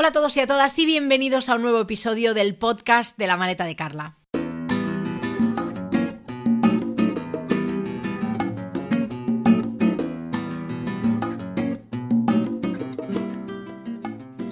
Hola a todos y a todas y bienvenidos a un nuevo episodio del podcast de La Maleta de Carla.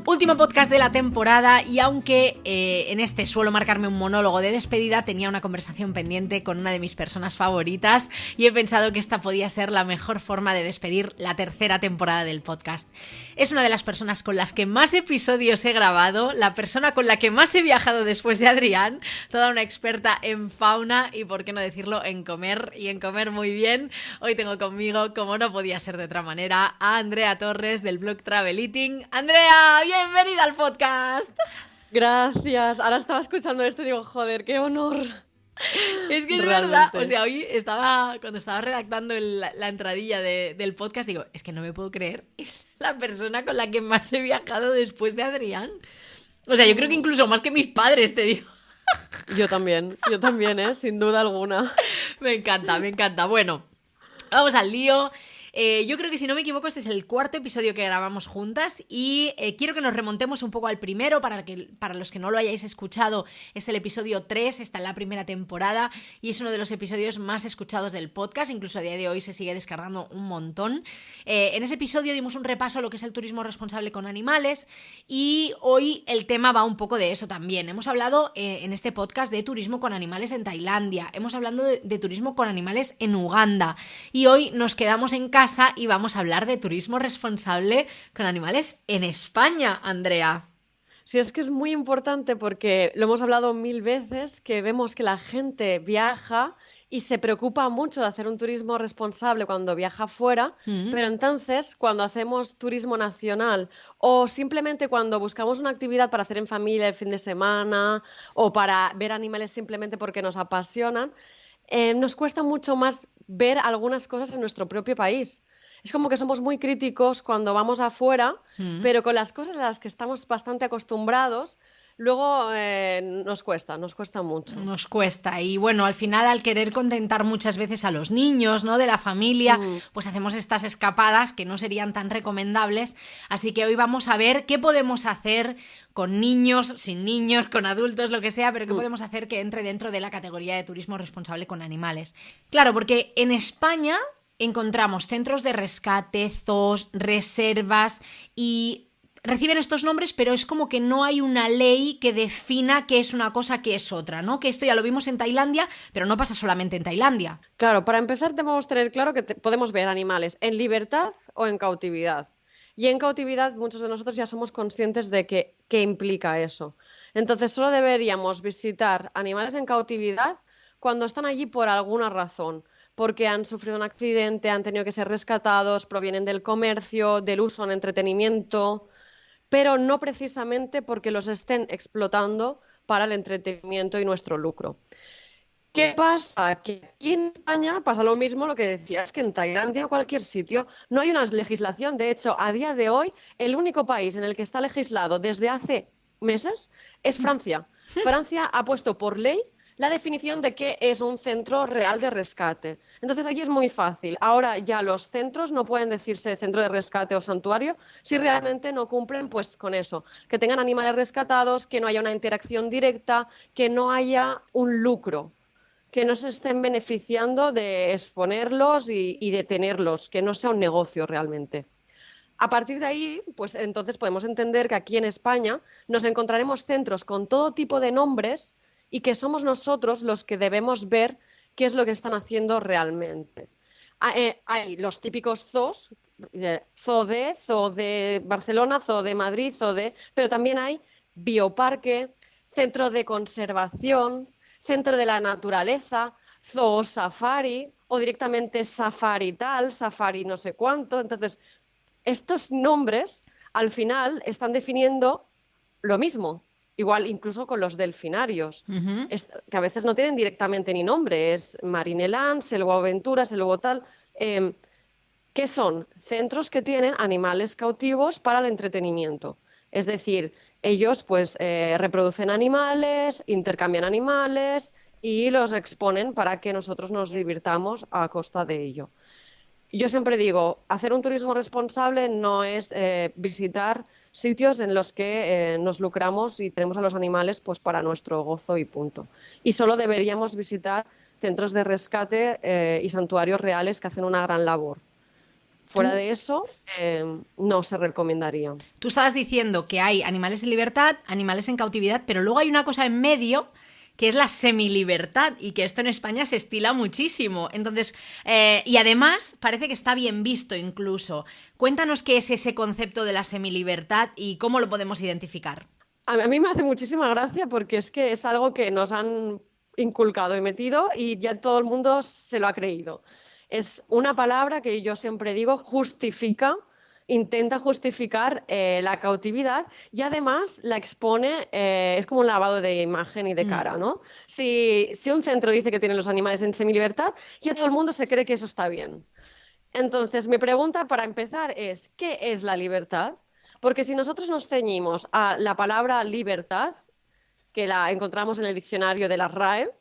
Último podcast de la temporada y aunque en este suelo marcarme un monólogo de despedida, tenía una conversación pendiente con una de mis personas favoritas y he pensado que esta podía ser la mejor forma de despedir la tercera temporada del podcast. Es una de las personas con las que más episodios he grabado, la persona con la que más he viajado después de Adrián, toda una experta en fauna y, por qué no decirlo, en comer y en comer muy bien. Hoy tengo conmigo, como no podía ser de otra manera, a Andrea Torres del blog Travel Eating. ¡Andrea, bienvenida al podcast! Gracias. Ahora estaba escuchando esto y digo, joder, qué honor. Es que es realmente verdad, o sea, hoy cuando estaba redactando la entradilla del podcast, digo, es que no me puedo creer, es la persona con la que más he viajado después de Adrián. O sea, yo creo que incluso más que mis padres, te digo. Yo también, sin duda alguna. Me encanta. Bueno, vamos al lío. Yo creo que, si no me equivoco, este es el cuarto episodio que grabamos juntas y quiero que nos remontemos un poco al primero. Para los que no lo hayáis escuchado, es el episodio 3, está en la primera temporada y es uno de los episodios más escuchados del podcast, incluso a día de hoy se sigue descargando un montón. En ese episodio dimos un repaso a lo que es el turismo responsable con animales y hoy el tema va un poco de eso también. Hemos hablado en este podcast de turismo con animales en Tailandia, hemos hablado de turismo con animales en Uganda y hoy nos quedamos en casa y vamos a hablar de turismo responsable con animales en España, Andrea. Sí, es que es muy importante porque lo hemos hablado 1000 veces, que vemos que la gente viaja y se preocupa mucho de hacer un turismo responsable cuando viaja fuera, pero entonces cuando hacemos turismo nacional o simplemente cuando buscamos una actividad para hacer en familia el fin de semana o para ver animales simplemente porque nos apasionan, nos cuesta mucho más ver algunas cosas en nuestro propio país. Es como que somos muy críticos cuando vamos afuera, pero con las cosas a las que estamos bastante acostumbrados, luego nos cuesta mucho. Nos cuesta y bueno, al final, al querer contentar muchas veces a los niños, ¿no?, de la familia, pues hacemos estas escapadas que no serían tan recomendables, así que hoy vamos a ver qué podemos hacer con niños, sin niños, con adultos, lo que sea, pero qué podemos hacer que entre dentro de la categoría de turismo responsable con animales. Claro, porque en España encontramos centros de rescate, zoos, reservas y reciben estos nombres, pero es como que no hay una ley que defina qué es una cosa, qué es otra, ¿no? Que esto ya lo vimos en Tailandia, pero no pasa solamente en Tailandia. Claro, para empezar debemos tener claro que podemos ver animales en libertad o en cautividad. Y en cautividad muchos de nosotros ya somos conscientes de qué implica eso. Entonces solo deberíamos visitar animales en cautividad cuando están allí por alguna razón, porque han sufrido un accidente, han tenido que ser rescatados, provienen del comercio, del uso en entretenimiento, pero no precisamente porque los estén explotando para el entretenimiento y nuestro lucro. ¿Qué pasa? Que aquí en España pasa lo mismo, lo que decías, que en Tailandia o cualquier sitio no hay una legislación. De hecho, a día de hoy, el único país en el que está legislado desde hace meses es Francia. Francia ha puesto por ley la definición de qué es un centro real de rescate. Entonces, allí es muy fácil. Ahora ya los centros no pueden decirse centro de rescate o santuario si realmente no cumplen pues con eso, que tengan animales rescatados, que no haya una interacción directa, que no haya un lucro, que no se estén beneficiando de exponerlos y de tenerlos, que no sea un negocio realmente. A partir de ahí, pues entonces podemos entender que aquí en España nos encontraremos centros con todo tipo de nombres y que somos nosotros los que debemos ver qué es lo que están haciendo realmente. Hay los típicos zoos, zoo de Barcelona, zoo de Madrid, pero también hay bioparque, centro de conservación, centro de la naturaleza, zoo safari o directamente safari tal, safari no sé cuánto. Entonces, estos nombres al final están definiendo lo mismo. Igual incluso con los delfinarios, que a veces no tienen directamente ni nombre, es Marineland, Selvo Aventura, Selvo tal, que son centros que tienen animales cautivos para el entretenimiento. Es decir, ellos pues reproducen animales, intercambian animales y los exponen para que nosotros nos divirtamos a costa de ello. Yo siempre digo, hacer un turismo responsable no es visitar sitios en los que nos lucramos y tenemos a los animales pues para nuestro gozo y punto. Y solo deberíamos visitar centros de rescate y santuarios reales que hacen una gran labor. Fuera Tú, de eso, no se recomendaría. tú estabas diciendo que hay animales en libertad, animales en cautividad, pero luego hay una cosa en medio que es la semilibertad y que esto en España se estila muchísimo. Entonces, y además parece que está bien visto incluso. Cuéntanos qué es ese concepto de la semilibertad y cómo lo podemos identificar. A mí me hace muchísima gracia porque es que es algo que nos han inculcado y metido y ya todo el mundo se lo ha creído. Es una palabra que yo siempre digo justifica, intenta justificar la cautividad y además la expone, es como un lavado de imagen y de cara, ¿no? Si un centro dice que tienen los animales en semilibertad, ya todo el mundo se cree que eso está bien. Entonces, mi pregunta para empezar es, ¿qué es la libertad? Porque si nosotros nos ceñimos a la palabra libertad, que la encontramos en el diccionario de la RAE,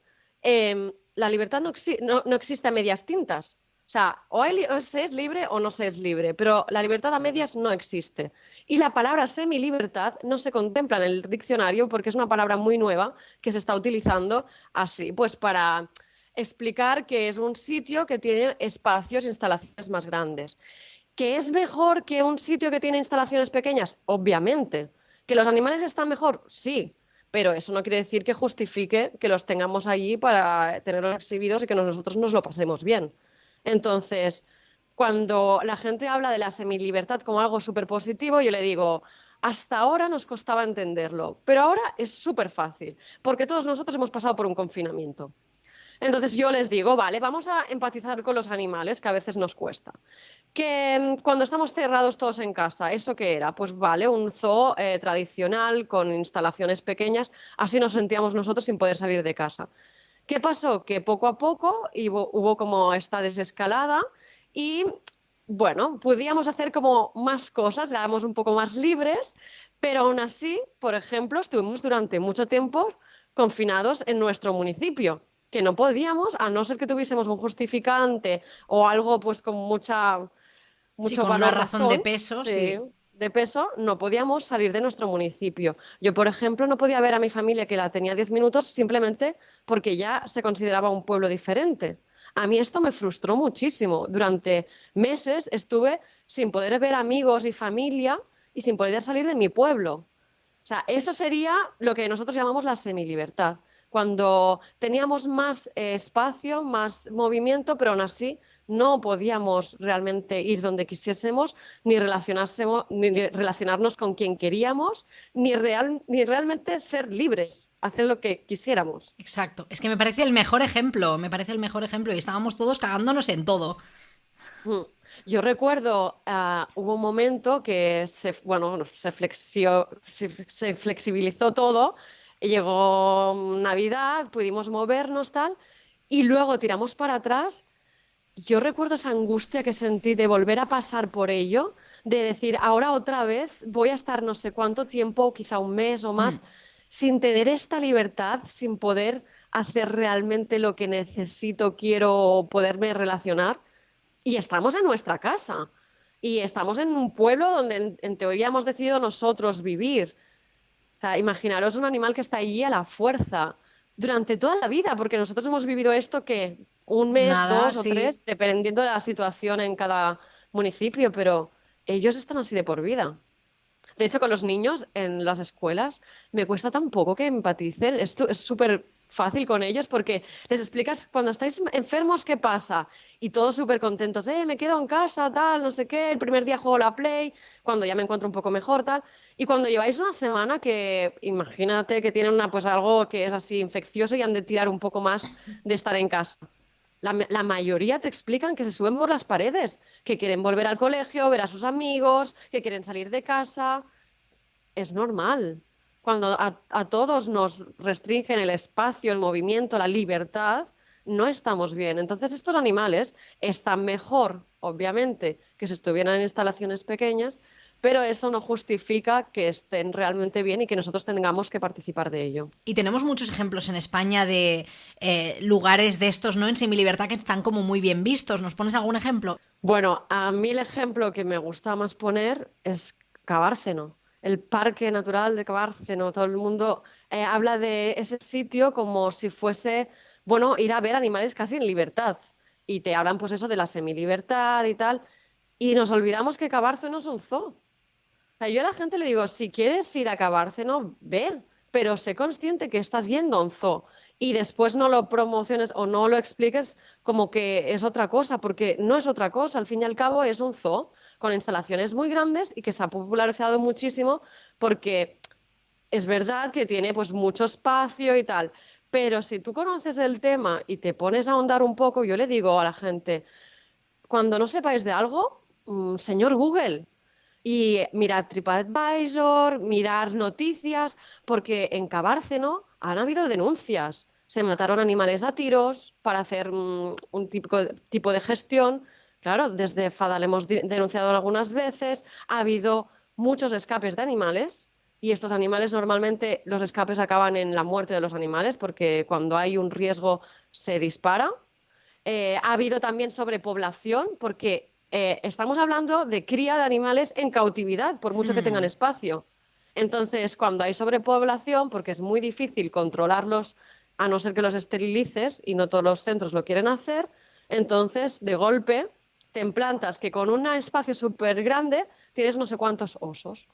la libertad no existe a medias tintas. O sea, o se es libre o no se es libre, pero la libertad a medias no existe. Y la palabra semilibertad no se contempla en el diccionario porque es una palabra muy nueva que se está utilizando así, pues para explicar que es un sitio que tiene espacios e instalaciones más grandes. ¿Que es mejor que un sitio que tiene instalaciones pequeñas? Obviamente. ¿Que los animales están mejor? Sí, pero eso no quiere decir que justifique que los tengamos allí para tenerlos exhibidos y que nosotros nos lo pasemos bien. Entonces, cuando la gente habla de la semilibertad como algo súper positivo, yo le digo, hasta ahora nos costaba entenderlo, pero ahora es súper fácil, porque todos nosotros hemos pasado por un confinamiento. Entonces yo les digo, vale, vamos a empatizar con los animales, que a veces nos cuesta. Que cuando estamos cerrados todos en casa, ¿eso qué era? Pues vale, un zoo tradicional con instalaciones pequeñas, así nos sentíamos nosotros sin poder salir de casa. ¿Qué pasó? Que poco a poco hubo como esta desescalada y bueno, podíamos hacer como más cosas, éramos un poco más libres, pero aún así, por ejemplo, estuvimos durante mucho tiempo confinados en nuestro municipio, que no podíamos, a no ser que tuviésemos un justificante o algo pues con Sí, mucho con una valor razón de razón, peso, sí, sí. de peso, no podíamos salir de nuestro municipio. Yo, por ejemplo, no podía ver a mi familia que la tenía 10 minutos simplemente porque ya se consideraba un pueblo diferente. A mí esto me frustró muchísimo. Durante meses estuve sin poder ver amigos y familia y sin poder salir de mi pueblo. O sea, eso sería lo que nosotros llamamos la semilibertad, cuando teníamos más espacio, más movimiento, pero aún así no podíamos realmente ir donde quisiésemos, ni relacionarnos con quien queríamos, ni realmente ser libres, hacer lo que quisiéramos. Exacto. Es que me parece el mejor ejemplo, me parece el mejor ejemplo y estábamos todos cagándonos en todo. Mm. Yo recuerdo, hubo un momento que bueno, se flexibilizó todo, y llegó Navidad, pudimos movernos tal, y luego tiramos para atrás. Yo recuerdo esa angustia que sentí de volver a pasar por ello, de decir, ahora otra vez voy a estar no sé cuánto tiempo, quizá un mes o Mm. más, sin tener esta libertad, sin poder hacer realmente lo que necesito, quiero, poderme relacionar. Y estamos en nuestra casa. Y estamos en un pueblo donde en teoría hemos decidido nosotros vivir. O sea, imaginaros un animal que está allí a la fuerza durante toda la vida, porque nosotros hemos vivido esto que un mes, Nada, dos o sí. tres, dependiendo de la situación en cada municipio, pero ellos están así de por vida. De hecho, con los niños en las escuelas me cuesta tan poco que empaticen. Esto es súper fácil con ellos porque les explicas cuando estáis enfermos qué pasa y todos súper contentos, me quedo en casa, tal, no sé qué, el primer día juego la Play, cuando ya me encuentro un poco mejor, tal. Y cuando lleváis una semana que imagínate que tienen pues algo que es así infeccioso y han de tirar un poco más de estar en casa. La mayoría te explican que se suben por las paredes, que quieren volver al colegio, ver a sus amigos, que quieren salir de casa. Es normal. Cuando a todos nos restringen el espacio, el movimiento, la libertad, no estamos bien. Entonces estos animales están mejor, obviamente, que si estuvieran en instalaciones pequeñas, pero eso no justifica que estén realmente bien y que nosotros tengamos que participar de ello. Y tenemos muchos ejemplos en España de lugares de estos, ¿no? En semilibertad que están como muy bien vistos. ¿Nos pones algún ejemplo? Bueno, a mí el ejemplo que me gusta más poner es Cabárceno. el Parque Natural de Bárceno, todo el mundo habla de ese sitio como si fuese, bueno, ir a ver animales casi en libertad. Y te hablan pues eso de la semilibertad y tal. Y nos olvidamos que Cabárceno es un zoo. O sea, yo a la gente le digo, si quieres ir a Cabárceno, ve, pero sé consciente que estás yendo a un zoo y después no lo promociones o no lo expliques como que es otra cosa, porque no es otra cosa, al fin y al cabo es un zoo con instalaciones muy grandes y que se ha popularizado muchísimo porque es verdad que tiene pues mucho espacio y tal, pero si tú conoces el tema y te pones a ahondar un poco, yo le digo a la gente, cuando no sepáis de algo, señor Google, y mirar TripAdvisor, mirar noticias, porque en Cabárceno han habido denuncias. Se mataron animales a tiros para hacer un tipo de gestión. Claro, desde FADA le hemos denunciado algunas veces. Ha habido muchos escapes de animales y estos animales normalmente los escapes acaban en la muerte de los animales porque cuando hay un riesgo se dispara. Ha habido también sobrepoblación porque estamos hablando de cría de animales en cautividad, por mucho que tengan Hmm. espacio. Entonces, cuando hay sobrepoblación, porque es muy difícil controlarlos, a no ser que los esterilices, y no todos los centros lo quieren hacer, entonces, de golpe, te implantas que con un espacio súper grande tienes no sé cuántos osos.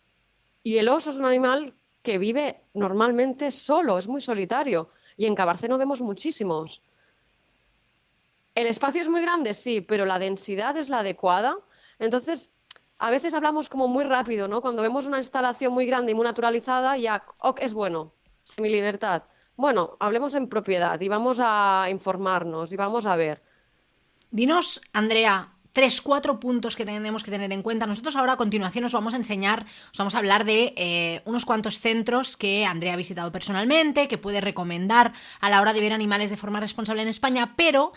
Y el oso es un animal que vive normalmente solo, es muy solitario. Y en Cabarceno vemos muchísimos. El espacio es muy grande, sí, pero la densidad es la adecuada. Entonces, a veces hablamos como muy rápido, ¿no? Cuando vemos una instalación muy grande y muy naturalizada, ya, ok, es bueno, semilibertad. Bueno, hablemos en propiedad y vamos a informarnos y vamos a ver. Dinos, Andrea, tres, cuatro puntos que tenemos que tener en cuenta. Nosotros ahora a continuación os vamos a enseñar, os vamos a hablar de unos cuantos centros que Andrea ha visitado personalmente, que puede recomendar a la hora de ver animales de forma responsable en España, pero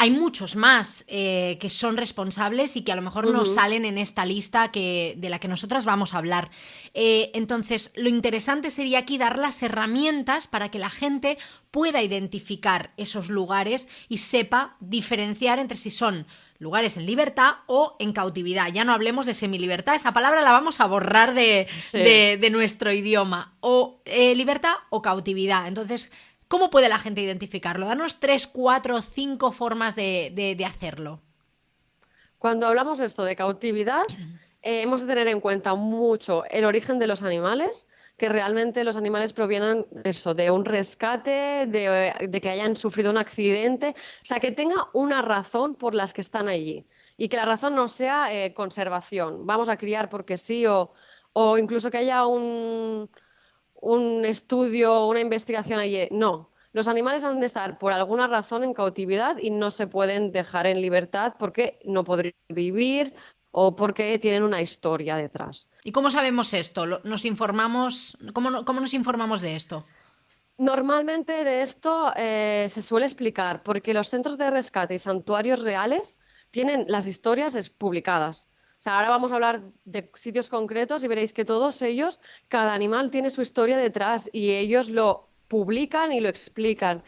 hay muchos más que son responsables y que a lo mejor no Ujú. salen en esta lista de la que nosotras vamos a hablar. Entonces, lo interesante sería aquí dar las herramientas para que la gente pueda identificar esos lugares y sepa diferenciar entre si son lugares en libertad o en cautividad. Ya no hablemos de semilibertad, esa palabra la vamos a borrar Sí. de nuestro idioma. O libertad o cautividad. Entonces, ¿cómo puede la gente identificarlo? Danos tres, cuatro, cinco formas de hacerlo. Cuando hablamos de esto de cautividad, hemos de tener en cuenta mucho el origen de los animales, que realmente los animales provienen eso, de un rescate, de que hayan sufrido un accidente, o sea, que tenga una razón por las que están allí y que la razón no sea conservación, vamos a criar porque sí o incluso que haya un estudio, una investigación allí. No, los animales han de estar por alguna razón en cautividad y no se pueden dejar en libertad porque no podrían vivir o porque tienen una historia detrás. ¿Y cómo sabemos esto? ¿Nos informamos? ¿Cómo nos informamos de esto? Normalmente de esto se suele explicar porque los centros de rescate y santuarios reales tienen las historias publicadas. O sea, ahora vamos a hablar de sitios concretos y veréis que todos ellos, cada animal tiene su historia detrás y ellos lo publican y lo explican.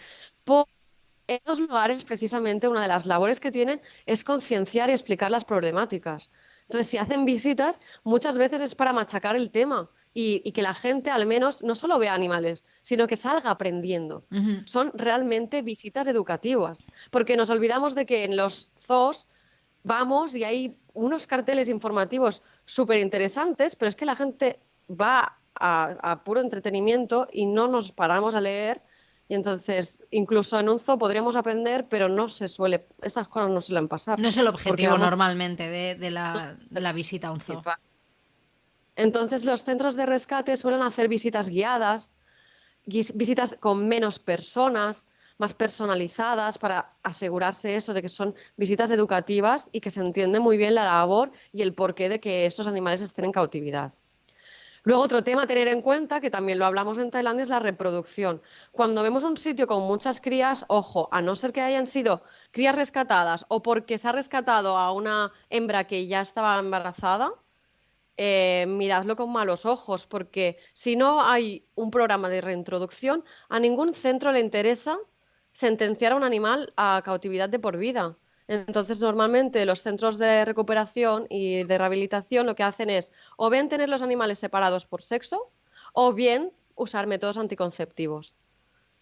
En los lugares, precisamente, una de las labores que tienen es concienciar y explicar las problemáticas. Entonces, si hacen visitas, muchas veces es para machacar el tema y que la gente al menos no solo vea animales, sino que salga aprendiendo. Ujú. Son realmente visitas educativas, porque nos olvidamos de que en los zoos vamos y hay unos carteles informativos súper interesantes, pero es que la gente va a puro entretenimiento y no nos paramos a leer y entonces, incluso en un zoo podríamos aprender, pero no se suele, estas cosas no suelen pasar, No es el porque objetivo vamos normalmente de la visita a un a zoo. participar. Entonces, los centros de rescate suelen hacer visitas guiadas, visitas con menos personas, más personalizadas, para asegurarse eso de que son visitas educativas y que se entiende muy bien la labor y el porqué de que estos animales estén en cautividad. Luego, otro tema a tener en cuenta, que también lo hablamos en Tailandia, es la reproducción. Cuando vemos un sitio con muchas crías, ojo, a no ser que hayan sido crías rescatadas o porque se ha rescatado a una hembra que ya estaba embarazada, miradlo con malos ojos, porque si no hay un programa de reintroducción, a ningún centro le interesa sentenciar a un animal a cautividad de por vida. Entonces, normalmente los centros de recuperación y de rehabilitación lo que hacen es o bien tener los animales separados por sexo o bien usar métodos anticonceptivos.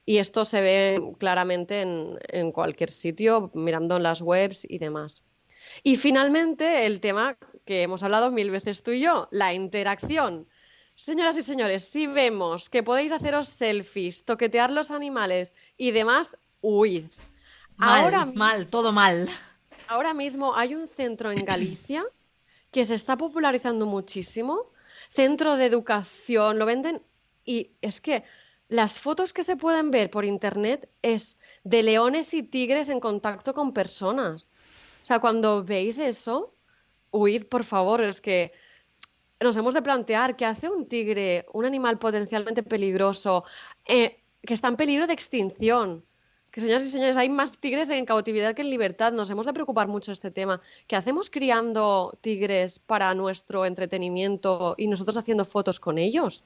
Y esto se ve claramente en cualquier sitio, mirando en las webs y demás. Y finalmente, el tema que hemos hablado mil veces tú y yo, la interacción. Señoras y señores, si vemos que podéis haceros selfies, toquetear los animales y demás, huid. Ahora Mal, mismo, todo mal. ahora mismo hay un centro en Galicia que se está popularizando muchísimo, centro de educación, lo venden y es que las fotos que se pueden ver por internet es de leones y tigres en contacto con personas. O sea, cuando veis eso, huid, por favor, es que nos hemos de plantear qué hace un tigre, un animal potencialmente peligroso, que está en peligro de extinción. Que, señoras y señores, hay más tigres en cautividad que en libertad. Nos hemos de preocupar mucho de este tema. ¿Qué hacemos criando tigres para nuestro entretenimiento y nosotros haciendo fotos con ellos?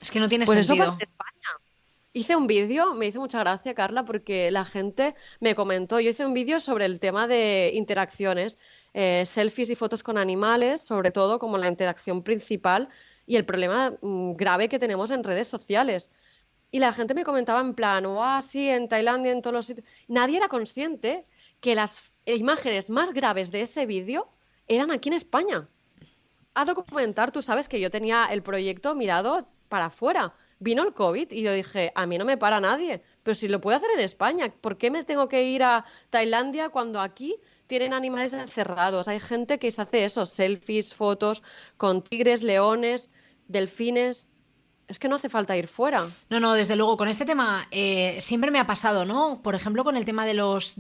Es que no tiene Pues eso pasa sentido. en España. Hice un vídeo, me hizo mucha gracia, Carla, porque la gente me comentó, yo hice un vídeo sobre el tema de interacciones, selfies y fotos con animales, sobre todo como la interacción principal y el problema grave que tenemos en redes sociales. Y la gente me comentaba en plan, oh, sí, en Tailandia, en todos los sitios. Nadie era consciente que las imágenes más graves de ese vídeo eran aquí en España. A documentar, tú sabes que yo tenía el proyecto mirado para afuera. Vino el COVID y yo dije, a mí no me para nadie, pero si lo puedo hacer en España, ¿por qué me tengo que ir a Tailandia cuando aquí tienen animales encerrados? Hay gente que se hace eso, selfies, fotos con tigres, leones, delfines. Es que no hace falta ir fuera. No, no, desde luego, con este tema siempre me ha pasado, ¿no? Por ejemplo, con el tema de los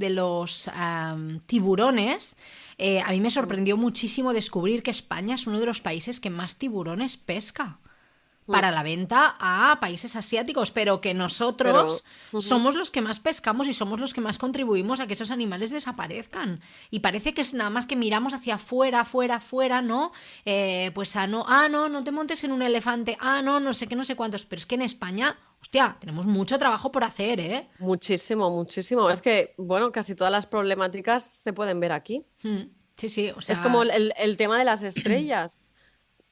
tiburones, a mí me sorprendió muchísimo descubrir que España es uno de los países que más tiburones pesca Mm. para la venta a países asiáticos, pero que Pero, nosotros ujú. somos los que más pescamos y somos los que más contribuimos a que esos animales desaparezcan. Y parece que es nada más que miramos hacia afuera, afuera, afuera, ¿no? Pues no te montes en un elefante, no, no sé qué, no sé cuántos, pero es que en España, hostia, tenemos mucho trabajo por hacer, ¿eh? Muchísimo, muchísimo. Es que, bueno, casi todas las problemáticas se pueden ver aquí. Sí, sí, o Es como sea, el tema de las estrellas.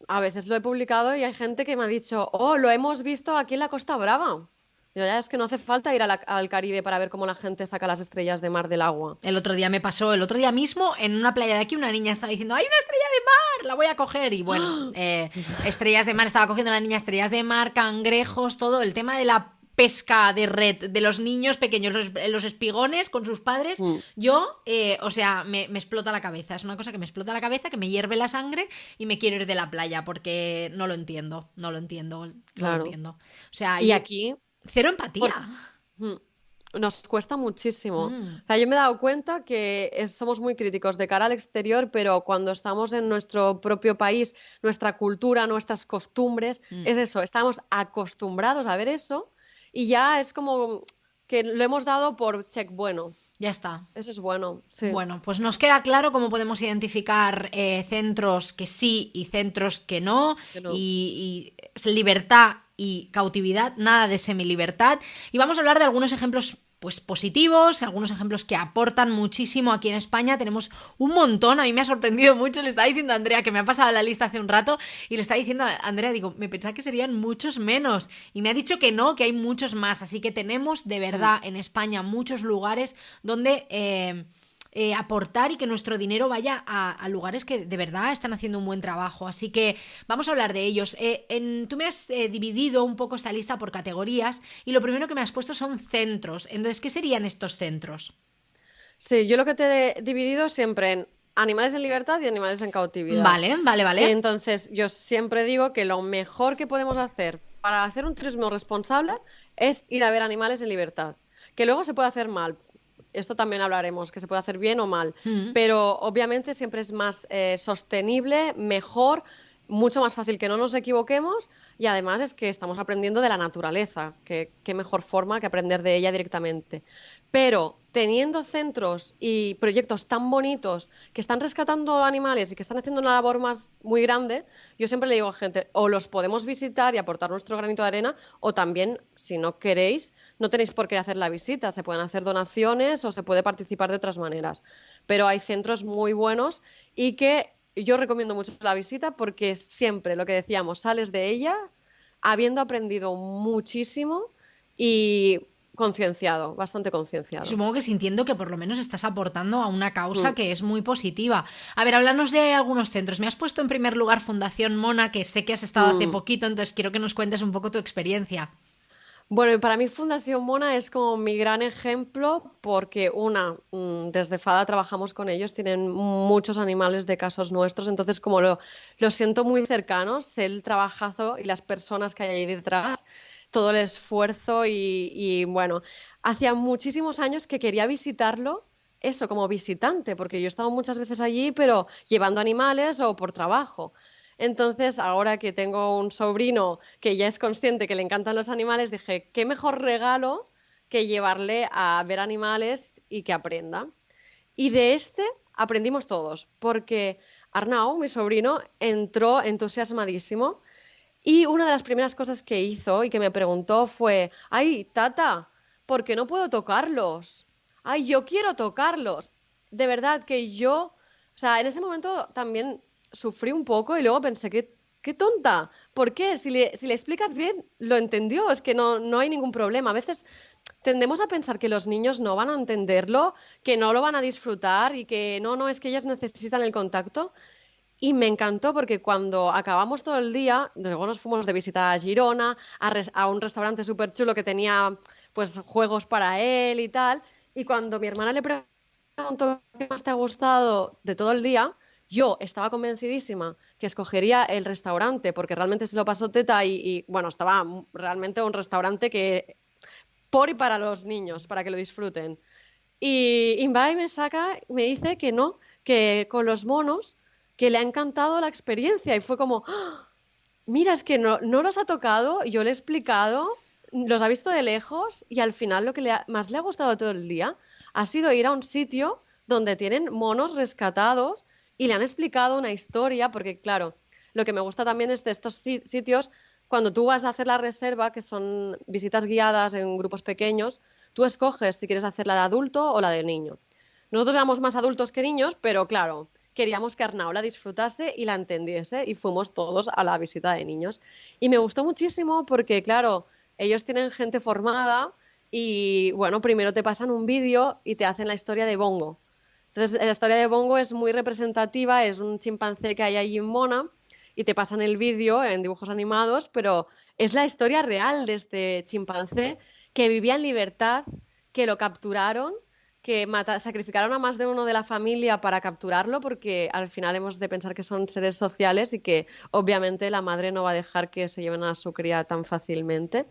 A veces lo he publicado y hay gente que me ha dicho, oh, lo hemos visto aquí en la Costa Brava. Yo ya es que no hace falta ir al Caribe para ver cómo la gente saca las estrellas de mar del agua. el otro día me pasó, el otro día mismo, en una playa de aquí, una niña estaba diciendo, ¡hay una estrella de mar! La voy a coger. Y bueno, estrellas de mar, estaba cogiendo la niña estrellas de mar, cangrejos, todo. El tema de la pesca de red de los niños pequeños, los espigones con sus padres, Mm, yo, o sea, me explota la cabeza. Es una cosa que me explota la cabeza, que me hierve la sangre y me quiero ir de la playa porque no lo entiendo, no lo entiendo, no lo claro. entiendo. O sea, Y aquí, cero por- empatía. mm, nos cuesta muchísimo. Mm. O sea, yo me he dado cuenta que somos muy críticos de cara al exterior, pero cuando estamos en nuestro propio país, nuestra cultura, nuestras costumbres, Mm. es eso, estamos acostumbrados a ver eso y ya es como que lo hemos dado por check bueno. Ya está. Eso es bueno, sí. Bueno, pues nos queda claro cómo podemos identificar centros que sí y centros que no, Que no. y libertad y cautividad, nada de semilibertad. Y vamos a hablar de algunos ejemplos pues positivos, algunos ejemplos que aportan muchísimo aquí en España. Tenemos un montón, a mí me ha sorprendido mucho, le estaba diciendo a Andrea, que me ha pasado la lista hace un rato, y le estaba diciendo a Andrea, digo, me pensaba que serían muchos menos, y me ha dicho que no, que hay muchos más, así que tenemos de verdad en España muchos lugares donde aportar y que nuestro dinero vaya a lugares que de verdad están haciendo un buen trabajo. Así que vamos a hablar de ellos. Tú me has dividido un poco esta lista por categorías y lo primero que me has puesto son centros. Entonces, ¿qué serían estos centros? Sí, yo lo que te he dividido siempre en animales en libertad y animales en cautividad. Vale, vale, vale. Entonces, yo siempre digo que lo mejor que podemos hacer para hacer un turismo responsable es ir a ver animales en libertad. Que luego se puede hacer mal. Esto también hablaremos, que se puede hacer bien o mal. Mm. Pero obviamente siempre es más sostenible, mejor, mucho más fácil que no nos equivoquemos y además es que estamos aprendiendo de la naturaleza. Que qué mejor forma que aprender de ella directamente. Pero teniendo centros y proyectos tan bonitos que están rescatando animales y que están haciendo una labor muy grande, yo siempre le digo a gente, o los podemos visitar y aportar nuestro granito de arena, o también, si no queréis, no tenéis por qué hacer la visita, se pueden hacer donaciones o se puede participar de otras maneras. Pero hay centros muy buenos y que yo recomiendo mucho la visita porque siempre, lo que decíamos, sales de ella habiendo aprendido muchísimo y concienciado, bastante Y concienciado. supongo que sintiendo que por lo menos estás aportando a una causa Mm, que es muy positiva. A ver, háblanos de algunos centros. Me has puesto en primer lugar Fundación Mona, que sé que has estado hace mm. poquito, entonces quiero que nos cuentes un poco tu experiencia. Bueno, y para mí Fundación Mona es como mi gran ejemplo porque desde FADA trabajamos con ellos, tienen muchos animales de casos nuestros, entonces como lo siento muy cercanos, sé el trabajazo y las personas que hay ahí detrás, todo el esfuerzo y bueno, hacía muchísimos años que quería visitarlo, eso como visitante, porque yo he estado muchas veces allí, pero llevando animales o por trabajo. Entonces, ahora que tengo un sobrino que ya es consciente que le encantan los animales, dije, qué mejor regalo que llevarle a ver animales y que aprenda. Y de este aprendimos todos, porque Arnau, mi sobrino, entró entusiasmadísimo y una de las primeras cosas que hizo y que me preguntó fue, ay, tata, ¿por qué no puedo tocarlos? Ay, yo quiero tocarlos. De verdad que yo, o sea, en ese momento también sufrí un poco y luego pensé, qué tonta. ¿Por qué? Si le explicas bien, lo entendió. Es que no hay ningún problema. A veces tendemos a pensar que los niños no van a entenderlo, que no lo van a disfrutar y que no, es que ellas necesitan el contacto. Y me encantó porque cuando acabamos todo el día, luego nos fuimos de visita a Girona, a un restaurante súper chulo que tenía pues juegos para él y tal. Y cuando mi hermana le preguntó qué más te ha gustado de todo el día, yo estaba convencidísima que escogería el restaurante porque realmente se lo pasó teta bueno, estaba realmente un restaurante que por y para los niños, para que lo disfruten. Y va y me saca, me dice que no, que con los monos, que le ha encantado la experiencia. Y fue como, ¡ah! Mira, es que no los ha tocado, yo le he explicado, los ha visto de lejos y al final lo que más le ha gustado todo el día ha sido ir a un sitio donde tienen monos rescatados y le han explicado una historia, porque claro, lo que me gusta también es de estos sitios, cuando tú vas a hacer la reserva, que son visitas guiadas en grupos pequeños, tú escoges si quieres hacer la de adulto o la de niño. Nosotros éramos más adultos que niños, pero claro, queríamos que Arnau la disfrutase y la entendiese y fuimos todos a la visita de niños. Y me gustó muchísimo porque, claro, ellos tienen gente formada y, bueno, primero te pasan un vídeo y te hacen la historia de Bongo. Entonces, la historia de Bongo es muy representativa, es un chimpancé que hay allí en Mona y te pasan el vídeo en dibujos animados, pero es la historia real de este chimpancé que vivía en libertad, que lo capturaron, que sacrificaron a más de uno de la familia para capturarlo, porque al final hemos de pensar que son seres sociales y que obviamente la madre no va a dejar que se lleven a su cría tan fácilmente.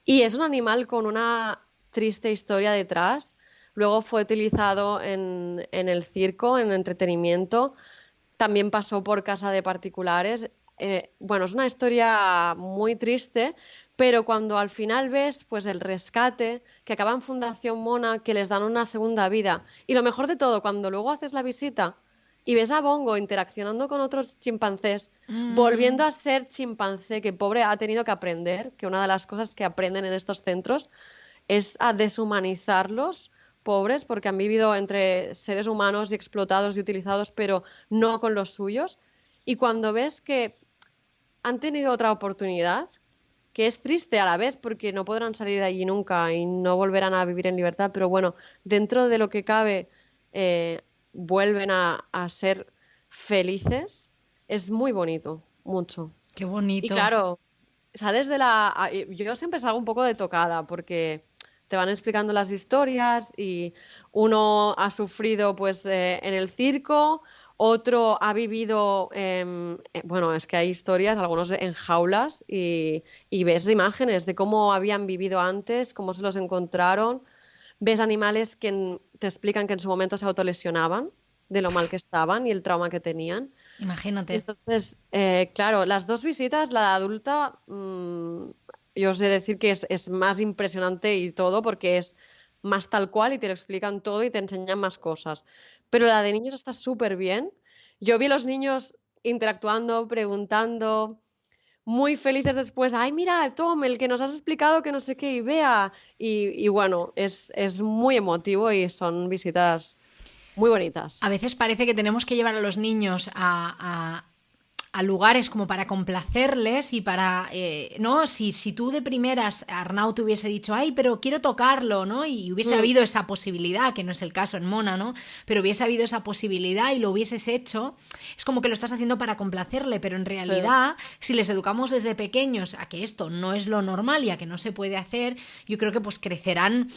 Y es un animal con una triste historia detrás. Luego fue utilizado en el circo, en entretenimiento. También pasó por casa de particulares. Bueno, es una historia muy triste, pero cuando al final ves pues el rescate, que acaba en Fundación Mona, que les dan una segunda vida, y lo mejor de todo, cuando luego haces la visita y ves a Bongo interaccionando con otros chimpancés, volviendo Mm. a ser chimpancé, que pobre ha tenido que aprender, que una de las cosas que aprenden en estos centros es a deshumanizarlos, pobres, porque han vivido entre seres humanos y explotados y utilizados, pero no con los suyos. Y cuando ves que han tenido otra oportunidad, que es triste a la vez porque no podrán salir de allí nunca y no volverán a vivir en libertad, pero bueno, dentro de lo que cabe, vuelven a ser felices, es muy bonito, mucho. Qué Y bonito. claro, sales de yo siempre salgo un poco de tocada porque te van explicando las historias y uno ha sufrido pues en el circo, otro ha vivido, bueno, es que hay historias, algunos en jaulas y ves imágenes de cómo habían vivido antes, cómo se los encontraron, ves animales que te explican que en su momento se autolesionaban de lo mal que estaban y el trauma que tenían. Imagínate. Entonces, claro, las dos visitas, la de adulta, yo os he de decir que es más impresionante y todo porque es más tal cual y te lo explican todo y te enseñan más cosas. Pero la de niños está súper bien. Yo vi a los niños interactuando, preguntando, muy felices después. Ay, mira, Tom, el que nos has explicado que no sé qué, y vea. Y bueno, es muy emotivo y son visitas muy bonitas. A veces parece que tenemos que llevar a los niños a lugares como para complacerles y para, ¿no? Si tú de primeras, Arnau te hubiese dicho, ay, pero quiero tocarlo, ¿no? Y hubiese Mm, habido esa posibilidad, que no es el caso en Mona, ¿no? Pero hubiese habido esa posibilidad y lo hubieses hecho, es como que lo estás haciendo para complacerle, pero en sí. realidad, si les educamos desde pequeños a que esto no es lo normal y a que no se puede hacer, yo creo que pues crecerán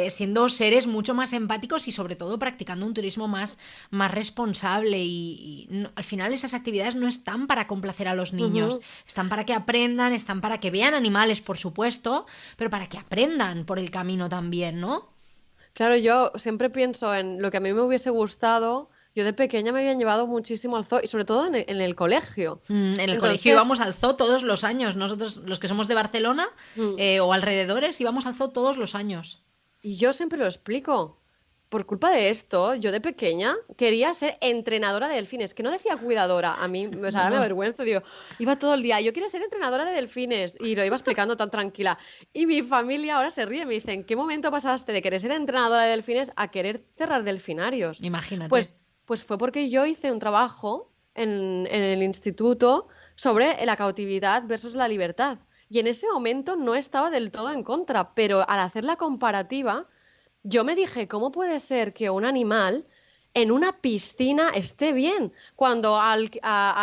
siendo seres mucho más empáticos y sobre todo practicando un turismo más responsable y no, al final esas actividades no están para complacer a los niños, Ujú. están para que aprendan, están para que vean animales, por supuesto, pero para que aprendan por el camino también, ¿no? Claro, yo siempre pienso en lo que a mí me hubiese gustado. Yo de pequeña me habían llevado muchísimo al zoo y sobre todo en el colegio. En el colegio Entonces, íbamos al zoo todos los años. Nosotros, los que somos de Barcelona mm, o alrededores, íbamos al zoo todos los años. y yo siempre lo explico. Por culpa de esto, yo de pequeña quería ser entrenadora de delfines, que no decía cuidadora. A mí, o sea, No, ahora me no. avergüenzo, digo, iba todo el día, yo quiero ser entrenadora de delfines, y lo iba explicando tan tranquila. Y mi familia ahora se ríe, me dicen, ¿qué momento pasaste de querer ser entrenadora de delfines a querer cerrar delfinarios? Imagínate. Pues, pues fue porque yo hice un trabajo en el instituto sobre la cautividad versus la libertad. Y en ese momento no estaba del todo en contra, pero al hacer la comparativa yo me dije, ¿cómo puede ser que un animal en una piscina esté bien cuando al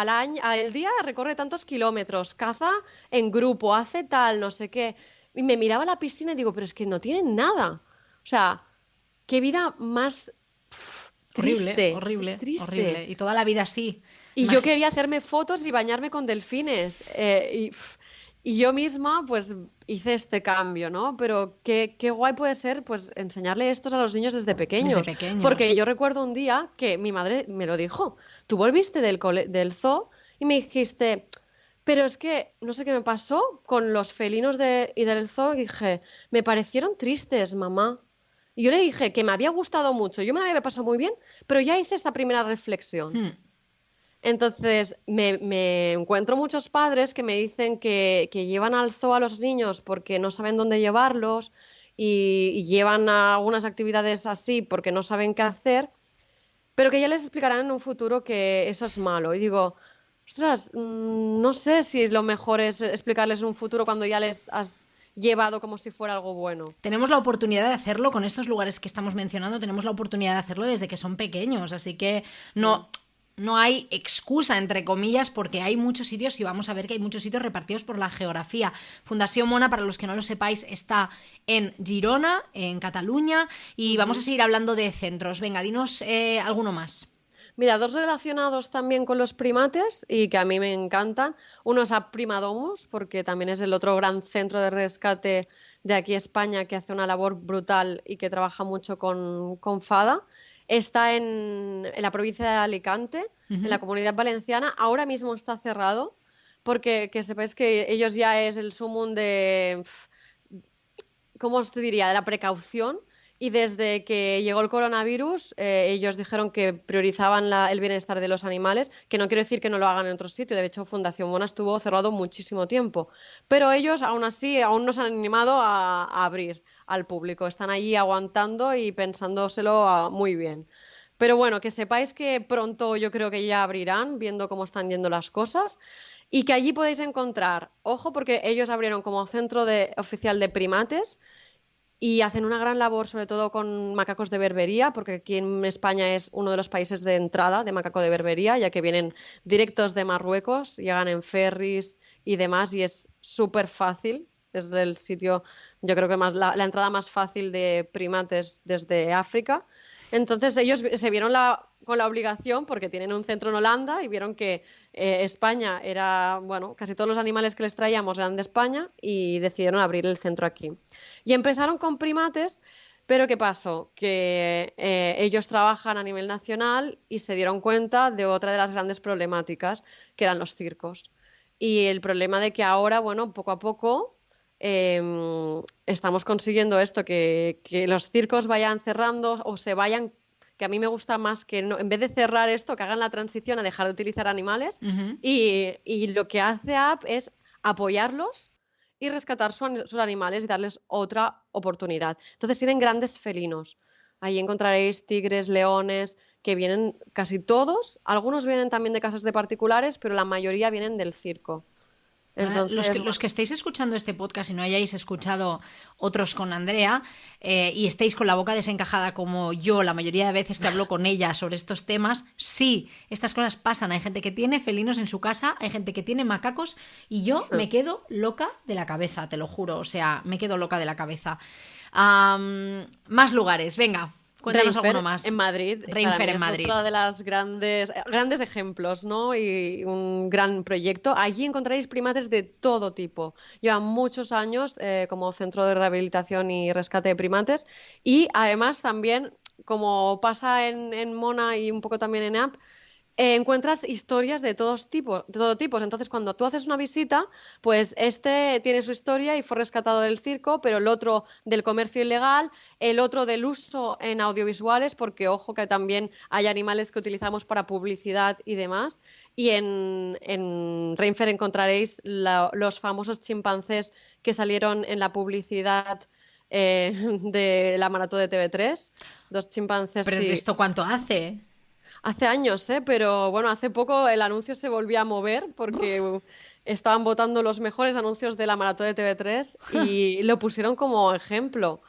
año, al día recorre tantos kilómetros, caza en grupo, hace tal, no sé qué? Y me miraba la piscina y digo, pero es que no tienen nada. O sea, qué vida más Horrible, triste, es horrible, horrible. triste. Y toda la vida así. Y yo quería hacerme fotos y bañarme con delfines. Y yo misma, pues, hice este cambio, ¿no? Pero qué guay puede ser, pues, enseñarle estos a los niños desde Desde pequeños. pequeños. Porque yo recuerdo un día que mi madre me lo dijo. Tú volviste del zoo y me dijiste, pero es que no sé qué me pasó con los felinos y del zoo. Y dije, me parecieron tristes, mamá. Y yo le dije que me había gustado mucho, yo me la había pasado muy bien, pero ya hice esta primera reflexión. Hmm. Entonces, me encuentro muchos padres que me dicen que llevan al zoo a los niños porque no saben dónde llevarlos y llevan a algunas actividades así porque no saben qué hacer, pero que ya les explicarán en un futuro que eso es malo. Y digo, ostras, no sé si lo mejor es explicarles en un futuro cuando ya les has llevado como si fuera algo bueno. Tenemos la oportunidad de hacerlo con estos lugares que estamos mencionando, tenemos la oportunidad de hacerlo desde que son pequeños, así que Sí. no, no hay excusa, entre comillas, porque hay muchos sitios y vamos a ver que hay muchos sitios repartidos por la geografía. Fundación Mona, para los que no lo sepáis, está en Girona, en Cataluña, y vamos a Ujú. seguir hablando de centros. Venga, dinos alguno más. Mira, dos relacionados también con los primates y que a mí me encantan. Uno es a Primadomus, porque también es el otro gran centro de rescate de aquí España que hace una labor brutal y que trabaja mucho con FADA. Está en la provincia de Alicante, en la Ujú. Comunidad Valenciana. Ahora mismo está cerrado, porque que sepáis que ellos ya es el sumum de, ¿cómo os te diría?, de la precaución. Y desde que llegó el coronavirus, ellos dijeron que priorizaban el bienestar de los animales, que no quiero decir que no lo hagan en otro sitio. De hecho, Fundación Mona estuvo cerrado muchísimo tiempo. Pero ellos, aún así, aún no se han animado a abrir al público. Están allí aguantando y pensándoselo muy bien. Pero bueno, que sepáis que pronto yo creo que ya abrirán, viendo cómo están yendo las cosas. Y que allí podéis encontrar, ojo, porque ellos abrieron como centro oficial de primates y hacen una gran labor, sobre todo con macacos de berbería, porque aquí en España es uno de los países de entrada de macaco de berbería, ya que vienen directos de Marruecos, llegan en ferries y demás, y es súper fácil. Es el sitio, yo creo que más la entrada más fácil de primates desde África. Entonces ellos se vieron con la obligación, porque tienen un centro en Holanda, y vieron que España era, bueno, casi todos los animales que les traíamos eran de España, y decidieron abrir el centro aquí. Y empezaron con primates, pero ¿qué pasó? Que ellos trabajan a nivel nacional y se dieron cuenta de otra de las grandes problemáticas, que eran los circos. Y el problema de que ahora, bueno, poco a poco estamos consiguiendo esto, que los circos vayan cerrando o se vayan, que a mí me gusta más que no, en vez de cerrar esto, que hagan la transición a dejar de utilizar animales. Ujú. Y lo que hace App es apoyarlos y rescatar sus animales y darles otra oportunidad. Entonces tienen grandes felinos. Ahí encontraréis tigres, leones, que vienen casi todos. Algunos vienen también de casas de particulares, pero la mayoría vienen del circo. Entonces, Los que bueno, estéis escuchando este podcast y no hayáis escuchado otros con Andrea y estéis con la boca desencajada como yo la mayoría de veces que hablo con ella sobre estos temas, sí, estas cosas pasan. Hay gente que tiene felinos en su casa, hay gente que tiene macacos y yo me quedo loca de la cabeza, te lo juro. O sea, me quedo loca de la cabeza. Más lugares, venga, cuéntanos alguno Reinfer más. en Madrid, para Reinfer mí en es Madrid. otra de las grandes ejemplos, ¿no? Y un gran proyecto. Allí encontraréis primates de todo tipo. Llevan muchos años como centro de rehabilitación y rescate de primates. Y además también, como pasa en Mona y un poco también en App, encuentras historias de todos tipos, de todo tipo. Entonces, cuando tú haces una visita, pues este tiene su historia y fue rescatado del circo, pero el otro del comercio ilegal, el otro del uso en audiovisuales, porque ojo que también hay animales que utilizamos para publicidad y demás. Y en Reinfer encontraréis los famosos chimpancés que salieron en la publicidad de la maratón de TV3. Dos chimpancés, Pero ¿de sí. esto cuánto hace? Hace años, ¿eh? Pero bueno, hace poco el anuncio se volvió a mover porque estaban votando los mejores anuncios de la maratón de TV3 y lo pusieron como ejemplo.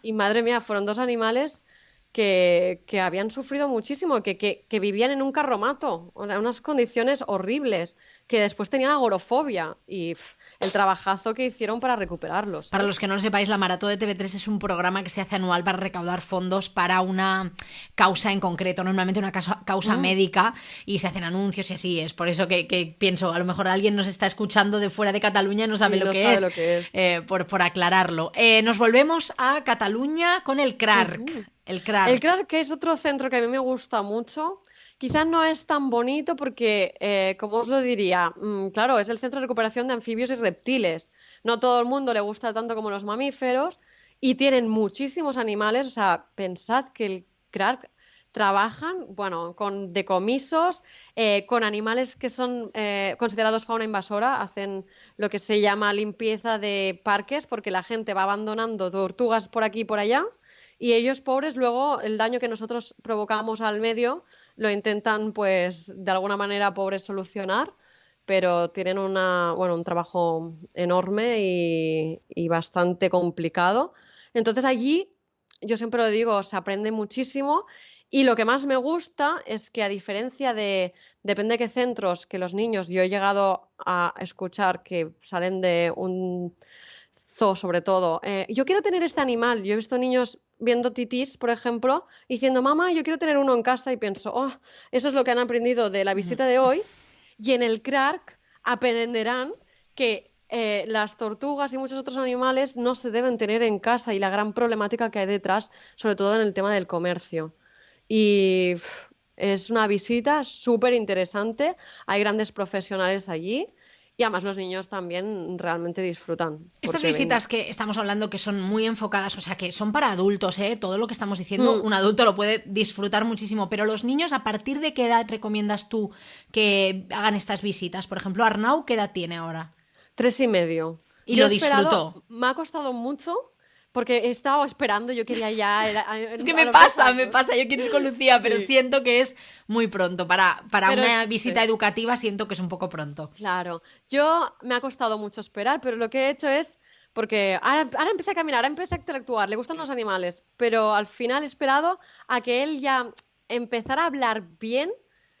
Y madre mía, fueron dos animales que habían sufrido muchísimo, que vivían en un carromato, o sea, unas condiciones horribles, que después tenían agorofobia y el trabajazo que hicieron para recuperarlos, Para ¿eh? los que no lo sepáis, la Maratón de TV3 es un programa que se hace anual para recaudar fondos para una causa en concreto, normalmente una causa Mm, médica, y se hacen anuncios y así. Es por eso que pienso, a lo mejor alguien nos está escuchando de fuera de Cataluña y no sabe y lo no que sabe es, lo que es. por aclararlo. Nos volvemos a Cataluña con el CRARC. Ujú. El El CRARC. CRAR, que es otro centro que a mí me gusta mucho, quizás no es tan bonito porque, como os lo diría, claro, es el centro de recuperación de anfibios y reptiles. No todo el mundo le gusta tanto como los mamíferos y tienen muchísimos animales. O sea, pensad que el CRAR trabajan, bueno, con decomisos, con animales que son considerados fauna invasora, hacen lo que se llama limpieza de parques porque la gente va abandonando tortugas por aquí y por allá y ellos, pobres, luego el daño que nosotros provocamos al medio lo intentan, pues, de alguna manera, pobres, solucionar, pero tienen bueno, un trabajo enorme y bastante complicado. Entonces allí, yo siempre lo digo, se aprende muchísimo y lo que más me gusta es que a diferencia depende de qué centros, que los niños, yo he llegado a escuchar que salen de un zoo sobre todo. Yo quiero tener este animal. Yo he visto niños viendo titís, por ejemplo, diciendo, mamá, yo quiero tener uno en casa y pienso, oh, eso es lo que han aprendido de la visita de hoy. Y en el CRARC aprenderán que las tortugas y muchos otros animales no se deben tener en casa y la gran problemática que hay detrás, sobre todo en el tema del comercio. Y es una visita súper interesante. Hay grandes profesionales allí. Y además los niños también realmente disfrutan, Estas porque ven. visitas que estamos hablando que son muy enfocadas, o sea, que son para adultos, ¿eh? Todo lo que estamos diciendo, Mm, un adulto lo puede disfrutar muchísimo, pero los niños, ¿a partir de qué edad recomiendas tú que hagan estas visitas? Por ejemplo, Arnau, ¿qué edad tiene ahora? 3,5. Y Yo he lo esperado, disfrutó. me ha costado mucho porque he estado esperando, yo quería ya, Es que a los 2 me años. pasa, yo quiero ir con Lucía, pero Sí, siento que es muy pronto. Para pero una sí, visita educativa siento que es un poco pronto. claro. Yo me ha costado mucho esperar, pero lo que he hecho es, porque ahora empieza a caminar, ahora empieza a interactuar, le gustan los animales, pero al final he esperado a que él ya empezara a hablar bien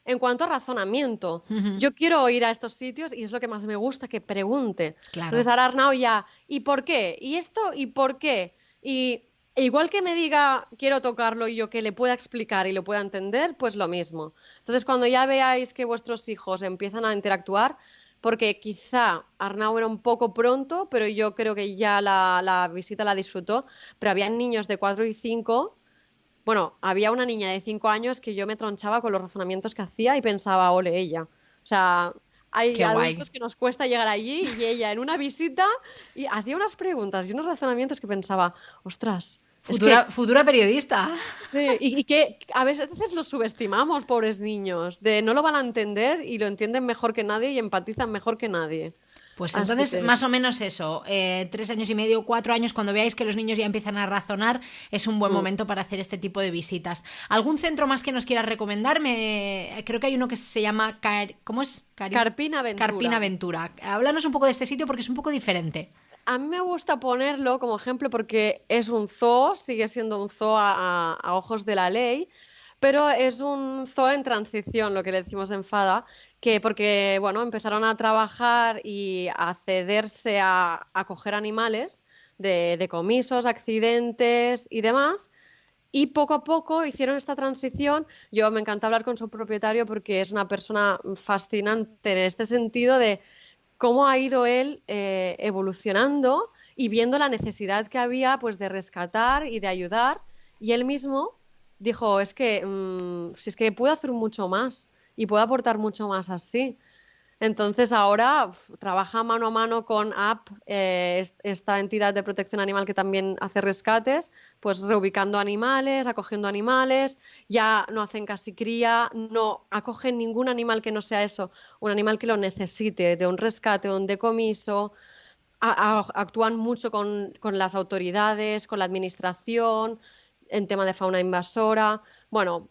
en cuanto a razonamiento. Yo quiero ir a estos sitios y es lo que más me gusta, que pregunte. Claro. Entonces ahora Arnau ya, ¿y por qué? ¿Y esto? ¿Y por qué? Y e igual que me diga, quiero tocarlo y yo que le pueda explicar y lo pueda entender, pues lo mismo. Entonces, cuando ya veáis que vuestros hijos empiezan a interactuar, porque quizá Arnau era un poco pronto, pero yo creo que ya la visita la disfrutó, pero había niños de 4 y 5. Bueno, había una niña de 5 años que yo me tronchaba con los razonamientos que hacía y pensaba, ole ella. O sea, Hay Qué guay. adultos que nos cuesta llegar allí y ella en una visita y hacía unas preguntas y unos razonamientos que pensaba, ostras, es que Futura periodista. sí, y que a veces los subestimamos, pobres niños, de no lo van a entender y lo entienden mejor que nadie y empatizan mejor que nadie. Pues Así entonces, que más o menos eso, 3 años y medio, 4 años, cuando veáis que los niños ya empiezan a razonar, es un buen mm, momento para hacer este tipo de visitas. ¿Algún centro más que nos quieras recomendar? Creo que hay uno que se llama ¿cómo es? Carpina Aventura. Carpina Aventura. Háblanos un poco de este sitio porque es un poco diferente. A mí me gusta ponerlo como ejemplo porque es un zoo, sigue siendo un zoo a ojos de la ley, pero es un zoo en transición, lo que le decimos en Fada, que porque, bueno, empezaron a trabajar y a cederse a coger animales de decomisos, accidentes y demás. Y poco a poco hicieron esta transición. Yo me encanta hablar con su propietario porque es una persona fascinante en este sentido de cómo ha ido él evolucionando y viendo la necesidad que había pues de rescatar y de ayudar. Y él mismo dijo, es que si es que puedo hacer mucho más y puedo aportar mucho más así. Entonces ahora trabaja mano a mano con AP, esta entidad de protección animal que también hace rescates, pues reubicando animales, acogiendo animales, ya no hacen casi cría, no acogen ningún animal que no sea eso, un animal que lo necesite, de un rescate o un decomiso, actúan mucho con las autoridades, con la administración, en tema de fauna invasora. Bueno,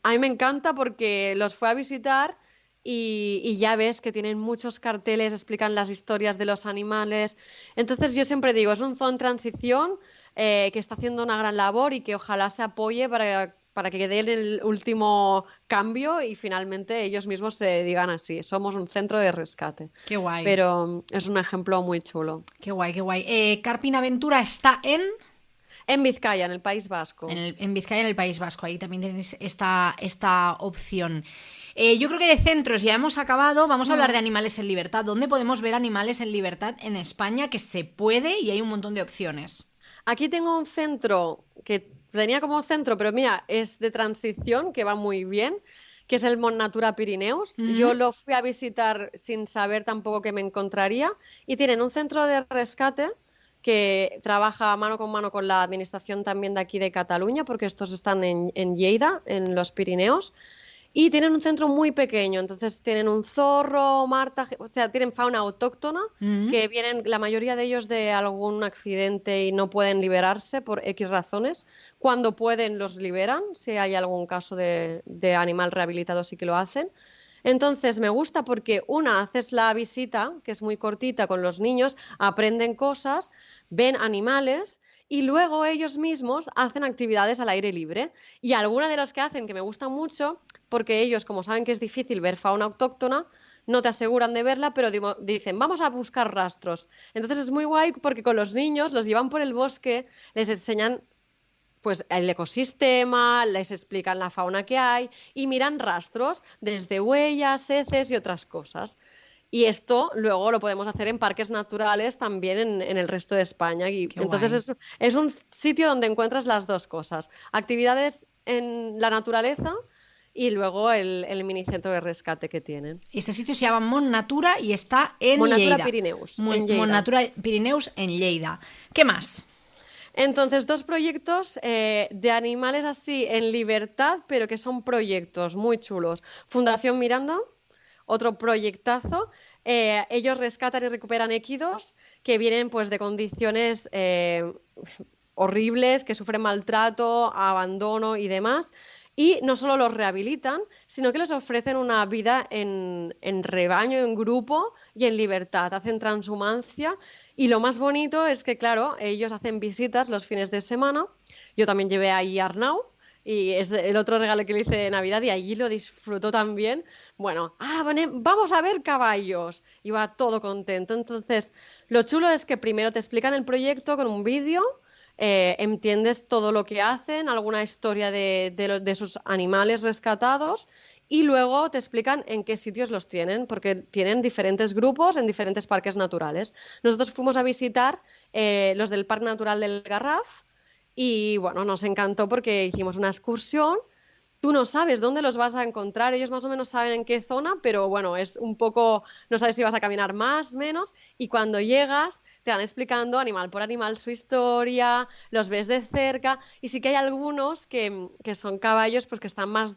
a mí me encanta porque los fue a visitar y ya ves que tienen muchos carteles, explican las historias de los animales. Entonces yo siempre digo, es un zoo en transición que está haciendo una gran labor y que ojalá se apoye para que den el último cambio y finalmente ellos mismos se digan así, somos un centro de rescate. Qué guay, Pero es un ejemplo muy chulo. qué guay, qué guay. Carpina Aventura está En Vizcaya, en el País Vasco. en Vizcaya, en el País Vasco. Ahí también tenéis esta opción. Yo creo que de centros ya hemos acabado. Vamos a hablar de animales en libertad. ¿Dónde podemos ver animales en libertad en España? Que se puede y hay un montón de opciones. Aquí tengo un centro que tenía como centro, pero mira, es de transición, que va muy bien, que es el Mont Natura Pirineus. Yo lo fui a visitar sin saber tampoco que me encontraría y tienen un centro de rescate que trabaja mano con la administración también de aquí de Cataluña, porque estos están en Lleida, en los Pirineos. Y tienen un centro muy pequeño, entonces tienen un zorro, marta, o sea, tienen fauna autóctona que vienen, la mayoría de ellos de algún accidente y no pueden liberarse por X razones. Cuando pueden los liberan, si hay algún caso de animal rehabilitado sí que lo hacen. Entonces me gusta porque una, haces la visita, que es muy cortita con los niños, aprenden cosas, ven animales y luego ellos mismos hacen actividades al aire libre. Y alguna de las que hacen que me gustan mucho, porque ellos, como saben que es difícil ver fauna autóctona, no te aseguran de verla, pero dicen, vamos a buscar rastros. Entonces es muy guay porque con los niños los llevan por el bosque, les enseñan pues el ecosistema, les explican la fauna que hay y miran rastros desde huellas, heces y otras cosas. Y esto luego lo podemos hacer en parques naturales también en el resto de España. Y Qué entonces guay. es un sitio donde encuentras las dos cosas, actividades en la naturaleza y luego el minicentro de rescate que tienen. Este sitio se llama Mont Natura y está en Monatura Lleida. Pirineus, en Mont Lleida. Natura Pirineus en Lleida. ¿Qué más? Entonces, dos proyectos de animales así en libertad, pero que son proyectos muy chulos. Fundación Miranda, otro proyectazo. Ellos rescatan y recuperan equidos que vienen pues de condiciones horribles, que sufren maltrato, abandono y demás. Y no solo los rehabilitan, sino que les ofrecen una vida en rebaño, en grupo y en libertad. Hacen transhumancia. Y lo más bonito es que, claro, ellos hacen visitas los fines de semana. Yo también llevé ahí a Arnau. Y es el otro regalo que le hice de Navidad y allí lo disfrutó también. Bueno, vamos a ver caballos. Y va todo contento. Entonces, lo chulo es que primero te explican el proyecto con un vídeo, entiendes todo lo que hacen, alguna historia de sus animales rescatados y luego te explican en qué sitios los tienen, porque tienen diferentes grupos en diferentes parques naturales. Nosotros fuimos a visitar los del Parque Natural del Garraf y bueno, nos encantó porque hicimos una excursión tú no sabes dónde los vas a encontrar, ellos más o menos saben en qué zona, pero bueno, es un poco, no sabes si vas a caminar más, menos, y cuando llegas te van explicando animal por animal su historia, los ves de cerca, y sí que hay algunos que son caballos pues que están más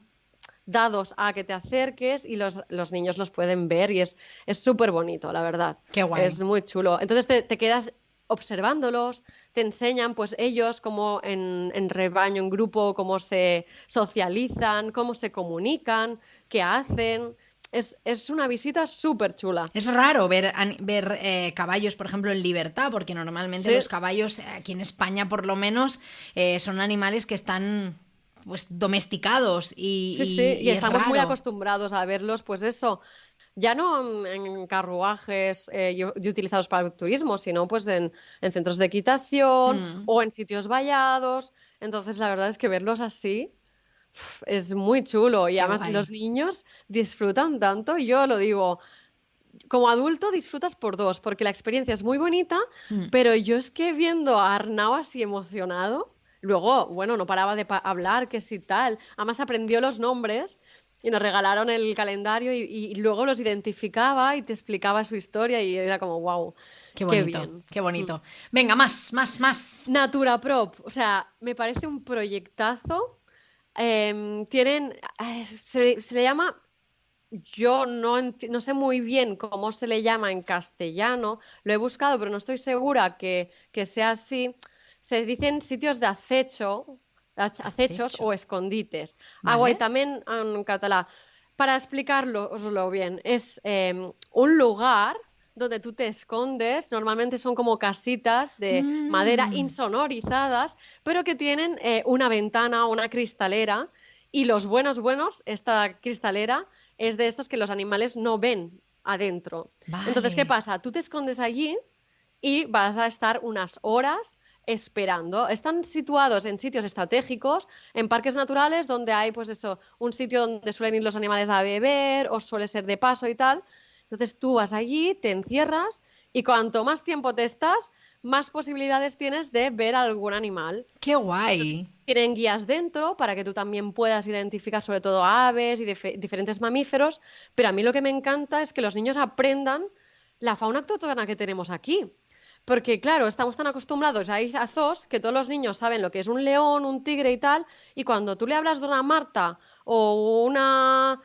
dados a que te acerques y los niños los pueden ver y es súper bonito, la verdad. Qué guay. Es muy chulo. Entonces te quedas observándolos, te enseñan pues ellos cómo en rebaño, en grupo, cómo se socializan, cómo se comunican, qué hacen. Es una visita súper chula. Es raro ver caballos, por ejemplo, en libertad, porque normalmente Sí, los caballos, aquí en España por lo menos, son animales que están pues domesticados sí, sí. Y y es estamos muy raro. acostumbrados a verlos, pues eso, ya no en carruajes y utilizados para el turismo, sino pues en centros de equitación Mm, o en sitios vallados. Entonces, la verdad es que verlos así es muy chulo y qué además guay. los niños disfrutan tanto. Yo lo digo, como adulto disfrutas por dos, porque la experiencia es muy bonita, Mm. pero yo es que viendo a Arnau así emocionado, luego, bueno, no paraba de hablar, que si tal, además aprendió los nombres y nos regalaron el calendario y luego los identificaba y te explicaba su historia y era como, wow, Qué qué bonito, bien. qué Mm. bonito. Venga, más, más, más. Natura Prop, o sea, me parece un proyectazo. Tienen, se le llama, yo no sé muy bien cómo se le llama en castellano, lo he buscado, pero no estoy segura que sea así. Se dicen sitios de acecho, acechos Acecho. o escondites. Ah, guai, ¿Vale? también en catalán. Para explicarlo bien, es un lugar donde tú te escondes, normalmente son como casitas de madera Mm, insonorizadas, pero que tienen una ventana, una cristalera, y los buenos, esta cristalera es de estos que los animales no ven adentro. Entonces, ¿qué vale. pasa? Tú te escondes allí y vas a estar unas horas esperando. Están situados en sitios estratégicos, en parques naturales donde hay, pues eso, un sitio donde suelen ir los animales a beber o suele ser de paso y tal. Entonces tú vas allí, te encierras y cuanto más tiempo te estás, más posibilidades tienes de ver algún animal. Qué Entonces, guay. tienen guías dentro para que tú también puedas identificar sobre todo aves y diferentes mamíferos, pero a mí lo que me encanta es que los niños aprendan la fauna autóctona que tenemos aquí. Porque, claro, estamos tan acostumbrados a ir a zoos que todos los niños saben lo que es un león, un tigre y tal, y cuando tú le hablas de una marta o una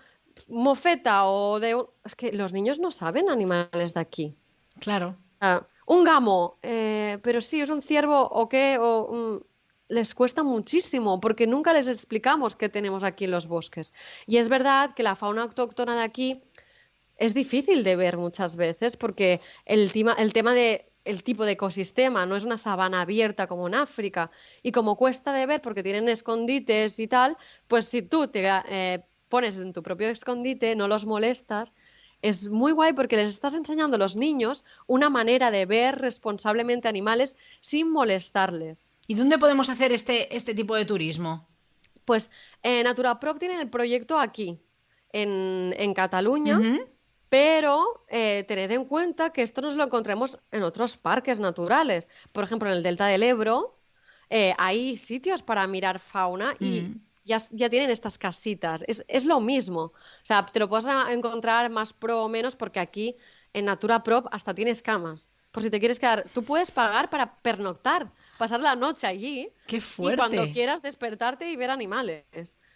mofeta o de... Es que los niños no saben animales de aquí. Claro. Un gamo, pero sí, es un ciervo o qué, les cuesta muchísimo porque nunca les explicamos qué tenemos aquí en los bosques. Y es verdad que la fauna autóctona de aquí es difícil de ver muchas veces porque el tema de el tipo de ecosistema no es una sabana abierta como en África y como cuesta de ver porque tienen escondites y tal, pues si tú te pones en tu propio escondite, no los molestas, es muy guay porque les estás enseñando a los niños una manera de ver responsablemente animales sin molestarles. ¿Y dónde podemos hacer este tipo de turismo? Pues Naturaprop tiene el proyecto aquí, en Cataluña, Ujú. pero tened en cuenta que esto nos lo encontremos en otros parques naturales. Por ejemplo, en el Delta del Ebro hay sitios para mirar fauna y Mm. ya tienen estas casitas. Es lo mismo. O sea, te lo puedes encontrar más pro o menos porque aquí en Natura Prop hasta tienes camas. Por si te quieres quedar, tú puedes pagar para pernoctar, pasar la noche allí ¡Qué y cuando fuerte! quieras despertarte y ver animales.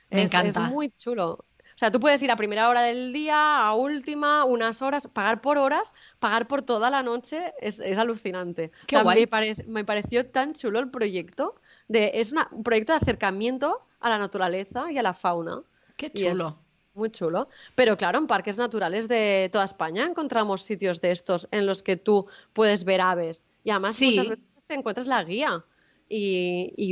Me Es encanta. muy chulo. O sea, tú puedes ir a primera hora del día, a última, unas horas, pagar por horas, pagar por toda la noche, es alucinante. O ¡Qué sea, guay! me pareció tan chulo el proyecto. Es un proyecto de acercamiento a la naturaleza y a la fauna. ¡Qué Y chulo! es muy chulo. Pero claro, en parques naturales de toda España encontramos sitios de estos en los que tú puedes ver aves. Y además muchas Sí, veces te encuentras la guía.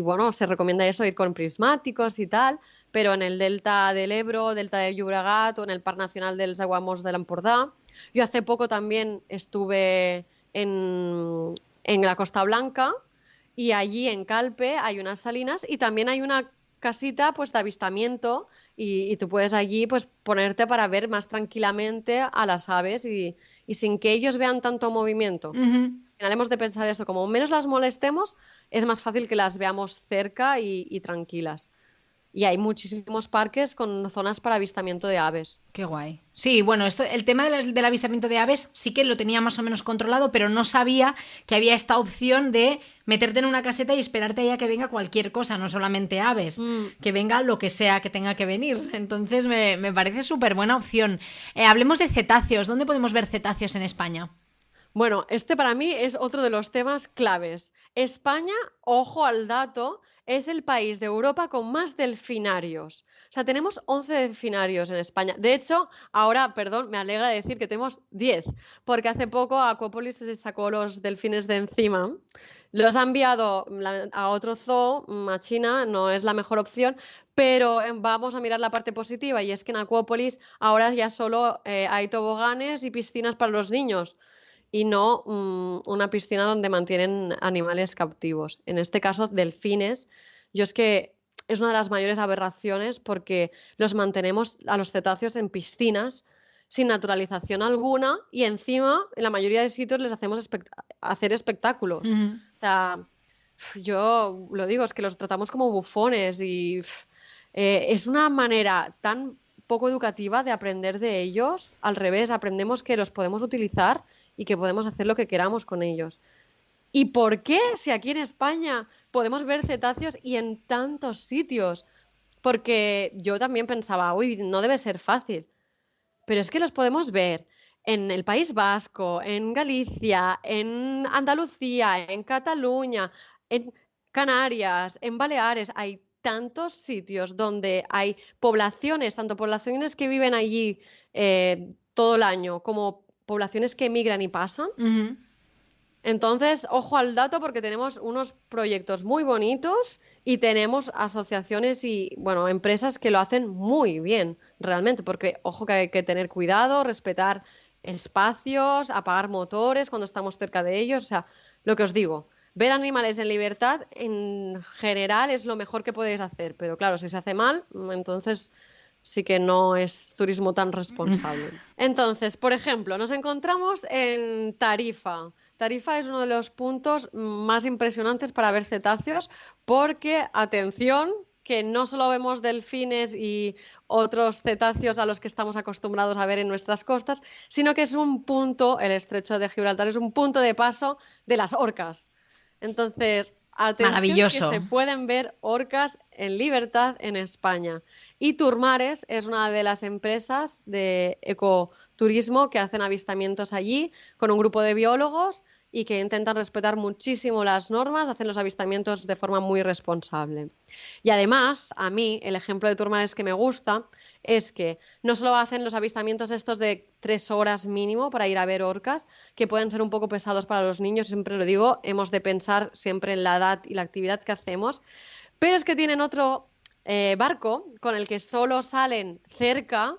Bueno, se recomienda eso, ir con prismáticos y tal, pero en el delta del Ebro, delta del Llobregat o en el Parc Nacional dels Aguamors de l'Empordà. Yo hace poco también estuve en la Costa Blanca y allí en Calpe hay unas salinas y también hay una casita pues de avistamiento y tú puedes allí pues ponerte para ver más tranquilamente a las aves y sin que ellos vean tanto movimiento. ujú. Al final hemos de pensar eso, como menos las molestemos, es más fácil que las veamos cerca y tranquilas. y hay muchísimos parques con zonas para avistamiento de aves. Qué guay. Sí, bueno, el tema del avistamiento de aves sí que lo tenía más o menos controlado, pero no sabía que había esta opción de meterte en una caseta y esperarte ahí a que venga cualquier cosa, no solamente aves, que venga lo que sea que tenga que venir. Entonces me parece súper buena opción. Hablemos de cetáceos. ¿Dónde podemos ver cetáceos en España? Bueno, este para mí es otro de los temas claves. España, ojo al dato, es el país de Europa con más delfinarios. O sea, tenemos 11 delfinarios en España. De hecho, ahora, perdón, me alegra decir que tenemos 10, porque hace poco Aquapolis se sacó los delfines de encima. Los ha enviado a otro zoo, a China, no es la mejor opción, pero vamos a mirar la parte positiva y es que en Aquapolis ahora ya solo hay toboganes y piscinas para los niños y no una piscina donde mantienen animales cautivos. En este caso, delfines. Yo es que es una de las mayores aberraciones porque los mantenemos a los cetáceos en piscinas sin naturalización alguna y encima en la mayoría de sitios les hacemos hacer espectáculos. Ujú. O sea, yo lo digo, es que los tratamos como bufones y es una manera tan poco educativa de aprender de ellos. Al revés, aprendemos que los podemos utilizar y que podemos hacer lo que queramos con ellos. ¿Y por qué? Si aquí en España podemos ver cetáceos y en tantos sitios. Porque yo también pensaba, uy, no debe ser fácil. Pero es que los podemos ver en el País Vasco, en Galicia, en Andalucía, en Cataluña, en Canarias, en Baleares. Hay tantos sitios donde hay poblaciones, tanto poblaciones que viven allí todo el año como poblaciones que emigran y pasan. Ujú. Entonces, ojo al dato porque tenemos unos proyectos muy bonitos y tenemos asociaciones y, bueno, empresas que lo hacen muy bien, realmente, porque, ojo, que hay que tener cuidado, respetar espacios, apagar motores cuando estamos cerca de ellos, o sea, lo que os digo, ver animales en libertad en general es lo mejor que podéis hacer, pero claro, si se hace mal, entonces sí que no es turismo tan responsable. Entonces, por ejemplo, nos encontramos en Tarifa. Tarifa es uno de los puntos más impresionantes para ver cetáceos porque, atención, que no solo vemos delfines y otros cetáceos a los que estamos acostumbrados a ver en nuestras costas, sino que es un punto, el estrecho de Gibraltar es un punto de paso de las orcas. Entonces, atención que Maravilloso. se pueden ver orcas en libertad en España. Y Turmares es una de las empresas de ecoturismo que hacen avistamientos allí con un grupo de biólogos y que intentan respetar muchísimo las normas, hacen los avistamientos de forma muy responsable. Y además, a mí, el ejemplo de Turmares que me gusta es que no solo hacen los avistamientos estos de 3 horas mínimo para ir a ver orcas, que pueden ser un poco pesados para los niños, siempre lo digo, hemos de pensar siempre en la edad y la actividad que hacemos, pero es que tienen otro barco con el que solo salen cerca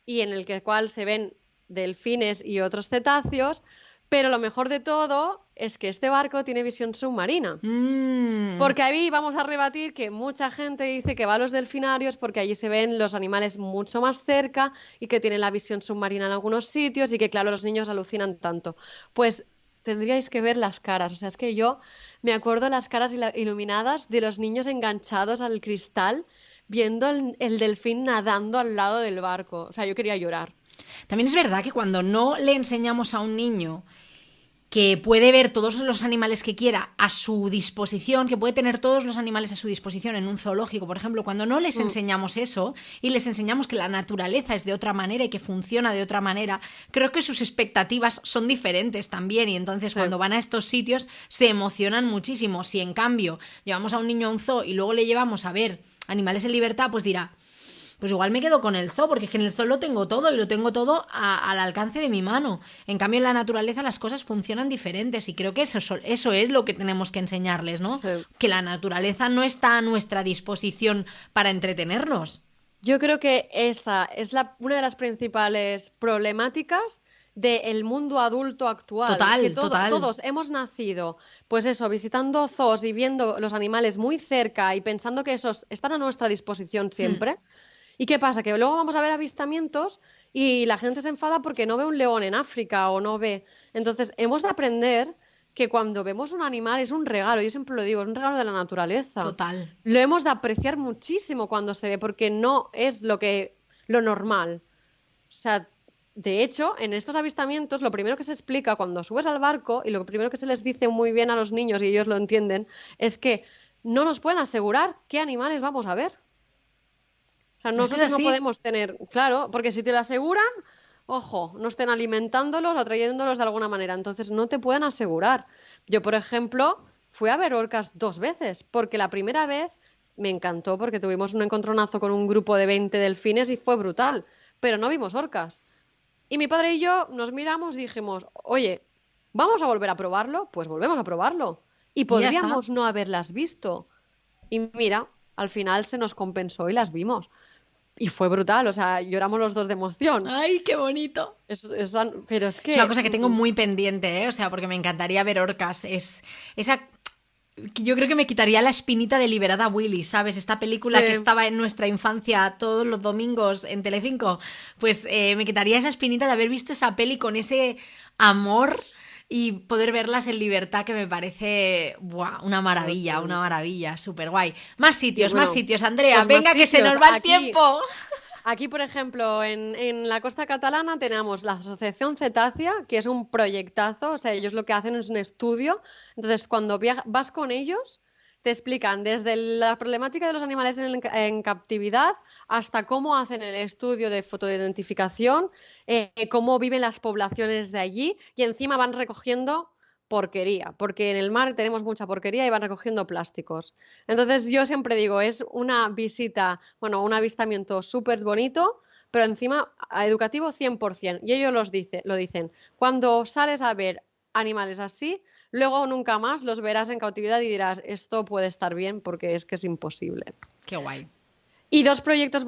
y en el cual se ven delfines y otros cetáceos, pero lo mejor de todo es que este barco tiene visión submarina. Mm. Porque ahí vamos a rebatir que mucha gente dice que va a los delfinarios porque allí se ven los animales mucho más cerca y que tienen la visión submarina en algunos sitios y que, claro, los niños alucinan tanto. Pues tendríais que ver las caras. O sea, es que yo me acuerdo las caras iluminadas de los niños enganchados al cristal viendo el delfín nadando al lado del barco. O sea, yo quería llorar. También es verdad que cuando no le enseñamos a un niño que puede ver todos los animales que quiera a su disposición, que puede tener todos los animales a su disposición en un zoológico, por ejemplo, cuando no les enseñamos eso y les enseñamos que la naturaleza es de otra manera y que funciona de otra manera, creo que sus expectativas son diferentes también y entonces Sí. cuando van a estos sitios se emocionan muchísimo. Si en cambio llevamos a un niño a un zoo y luego le llevamos a ver animales en libertad, pues dirá, pues igual me quedo con el zoo, porque es que en el zoo lo tengo todo y lo tengo todo al alcance de mi mano. En cambio, en la naturaleza las cosas funcionan diferentes y creo que eso es lo que tenemos que enseñarles, ¿no? Sí. Que la naturaleza no está a nuestra disposición para entretenernos. Yo creo que esa es una de las principales problemáticas del mundo adulto actual, Total, que total. todos hemos nacido, pues eso, visitando zoos y viendo los animales muy cerca y pensando que esos están a nuestra disposición siempre. ¿Y qué pasa? Que luego vamos a ver avistamientos y la gente se enfada porque no ve un león en África o no ve. Entonces, hemos de aprender que cuando vemos un animal es un regalo, yo siempre lo digo, es un regalo de la naturaleza. Total. Lo hemos de apreciar muchísimo cuando se ve, porque no es lo normal. O sea, de hecho, en estos avistamientos, lo primero que se explica cuando subes al barco y lo primero que se les dice muy bien a los niños, y ellos lo entienden, es que no nos pueden asegurar qué animales vamos a ver. O sea, Es que es nosotros no así. podemos tener, claro, porque si te lo aseguran, ojo, no estén alimentándolos, atrayéndolos de alguna manera, entonces no te pueden asegurar. Yo, por ejemplo, fui a ver orcas 2 veces, porque la primera vez me encantó porque tuvimos un encontronazo con un grupo de 20 delfines y fue brutal, pero no vimos orcas. Y mi padre y yo nos miramos y dijimos, oye, ¿vamos a volver a probarlo? Pues volvemos a probarlo. Y Y ya está. podríamos no haberlas visto. Y mira, al final se nos compensó y las vimos. Y fue brutal, o sea, lloramos los dos de emoción. ¡Ay, qué bonito! Pero es Es una que cosa que tengo muy pendiente, ¿eh? O sea, porque me encantaría ver orcas. Es esa. Yo creo que me quitaría la espinita de Liberada Willy, ¿sabes? Esta película que sí, estaba en nuestra infancia todos los domingos en Telecinco. Pues me quitaría esa espinita de haber visto esa peli con ese amor y poder verlas en libertad, que me parece ¡buah! pues sí. Una maravilla, súper guay. Y Más bueno, sitios, Andrea, pues más venga que se sitios. nos va el tiempo. Aquí, por ejemplo, en la costa catalana tenemos la Asociación Cetácea, que es un proyectazo, o sea, ellos lo que hacen es un estudio. Entonces, cuando vas con ellos, te explican desde la problemática de los animales en captividad hasta cómo hacen el estudio de fotoidentificación, cómo viven las poblaciones de allí y encima van recogiendo porquería, porque en el mar tenemos mucha porquería y van recogiendo plásticos. Entonces yo siempre digo, es una visita, bueno, un avistamiento súper bonito, pero encima educativo 100%. Y ellos lo dicen, cuando sales a ver animales así, luego nunca más los verás en cautividad y dirás, esto puede estar bien porque es que es imposible. Qué guay. Y dos proyectos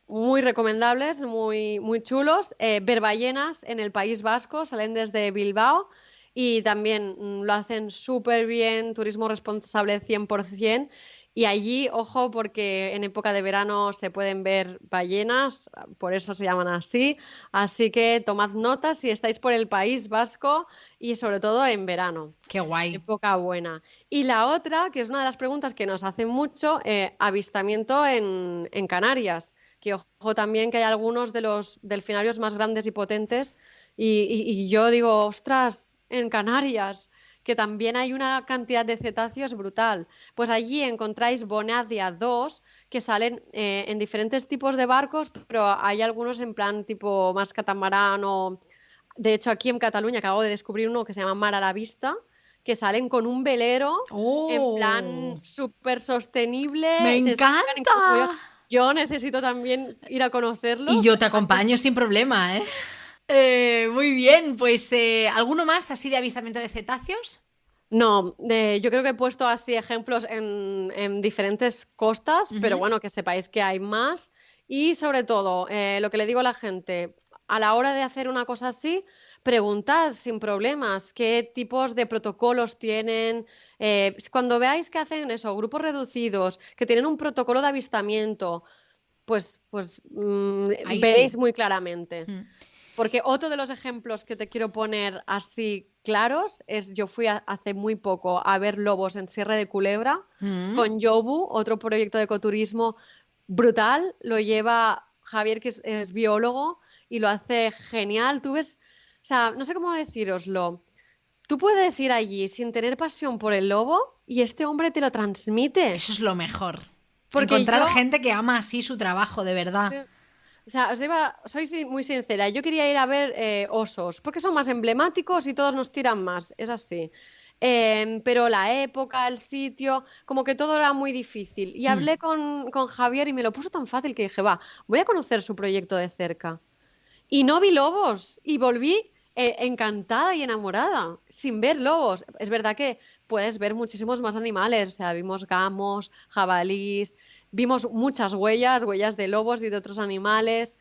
muy recomendables, muy chulos. Ver ballenas en el País Vasco, salen desde Bilbao y también lo hacen súper bien, turismo responsable 100%. Y allí, ojo, porque en época de verano se pueden ver ballenas, por eso se llaman así. Así que tomad notas si estáis por el País Vasco y sobre todo en verano. Qué guay. Época buena. Y la otra, que es una de las preguntas que nos hacen mucho, avistamiento en Canarias, que ojo también que hay algunos de los delfinarios más grandes y potentes, y yo digo, ostras, en Canarias, que también hay una cantidad de cetáceos brutal. Pues allí encontráis Bonadia 2, que salen en diferentes tipos de barcos, pero hay algunos en plan tipo más catamarán o... De hecho, aquí en Cataluña acabo de descubrir uno que se llama Mar a la Vista, que salen con un velero en plan ¡Oh! súper ¡Me sostenible. Te explican encanta! incluso yo necesito también ir a Y conocerlos. yo te acompaño sin problema, ¿eh? Muy bien, pues ¿alguno más así de avistamiento de cetáceos? No, yo creo que he puesto así ejemplos en diferentes costas, pero Ujú. bueno, que sepáis que hay más. Y sobre todo, lo que le digo a la gente, a la hora de hacer una cosa así, preguntad sin problemas qué tipos de protocolos tienen. Cuando veáis que hacen eso, grupos reducidos, que tienen un protocolo de avistamiento, pues Ahí veréis sí. muy claramente. Mm. Porque otro de los ejemplos que te quiero poner así claros es, yo fui hace muy poco a ver lobos en Sierra de Culebra Mm. con Yobu, otro proyecto de ecoturismo brutal, lo lleva Javier, que es biólogo, y lo hace genial. Tú ves, o sea, no sé cómo decíroslo. Tú puedes ir allí sin tener pasión por el lobo y este hombre te lo transmite. Eso es lo mejor. Porque Encontrar yo, gente que ama así su trabajo, de verdad. sí, o sea, soy muy sincera, yo quería ir a ver osos, porque son más emblemáticos y todos nos tiran más, es así. Pero la época, el sitio, como que todo era muy difícil. Y Mm. hablé con Javier y me lo puso tan fácil que dije, va, voy a conocer su proyecto de cerca. Y no vi lobos y volví encantada y enamorada, sin ver lobos. Es verdad que puedes ver muchísimos más animales, o sea, vimos gamos, jabalís, vimos muchas huellas, huellas de lobos y de otros animales,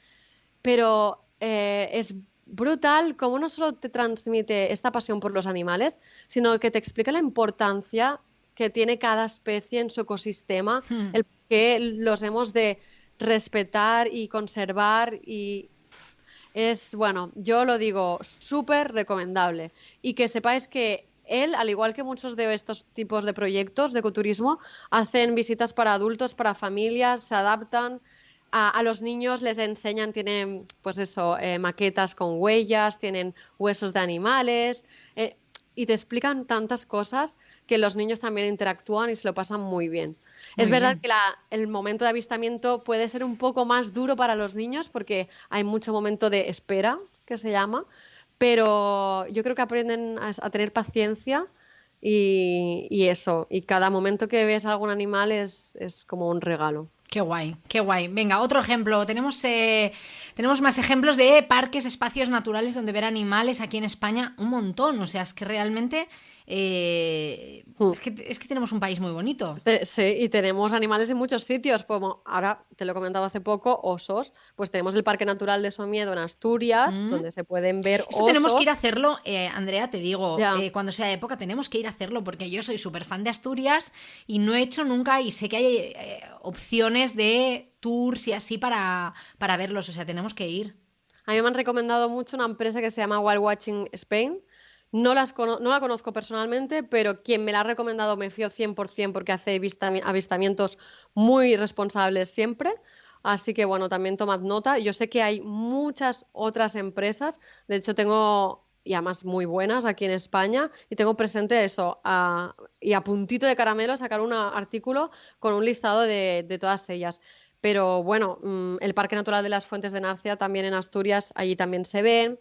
pero es brutal cómo no solo te transmite esta pasión por los animales, sino que te explica la importancia que tiene cada especie en su ecosistema, Mm. el que los hemos de respetar y conservar y Bueno, yo lo digo, súper recomendable. Y que sepáis que él, al igual que muchos de estos tipos de proyectos de ecoturismo, hacen visitas para adultos, para familias, se adaptan. A los niños les enseñan, tienen, pues eso, maquetas con huellas, tienen huesos de animales, y te explican tantas cosas que los niños también interactúan y se lo pasan muy bien. Es Muy verdad bien. que el momento de avistamiento puede ser un poco más duro para los niños porque hay mucho momento de espera, que se llama, pero yo creo que aprenden a tener paciencia y eso, y cada momento que ves algún animal es como un regalo. Qué guay, qué guay. Venga, otro ejemplo. Tenemos más ejemplos de parques, espacios naturales donde ver animales aquí en España. Un montón. O sea, es que realmente Mm. es que tenemos un país muy bonito. Sí, y tenemos animales en muchos sitios, como ahora te lo he comentado hace poco, osos. Pues tenemos el Parque Natural de Somiedo en Asturias, Mm. donde se pueden ver Esto tenemos que ir osos. a hacerlo, Andrea, te digo, Ya. cuando sea época tenemos que ir a hacerlo porque yo soy súper fan de Asturias y no he hecho nunca y sé que hay opciones de tours y así para verlos, o sea, tenemos que ir. A mí me han recomendado mucho una empresa que se llama Wild Watching Spain. No la conozco personalmente, pero quien me la ha recomendado me fío 100% porque hace avistamientos muy responsables siempre. Así que bueno, también tomad nota. Yo sé que hay muchas otras empresas, de hecho tengo, y además muy buenas aquí en España, y tengo presente eso, y a puntito de caramelo sacar un artículo con un listado de todas ellas. Pero bueno, el Parque Natural de las Fuentes de Narcea también en Asturias, allí también se ven.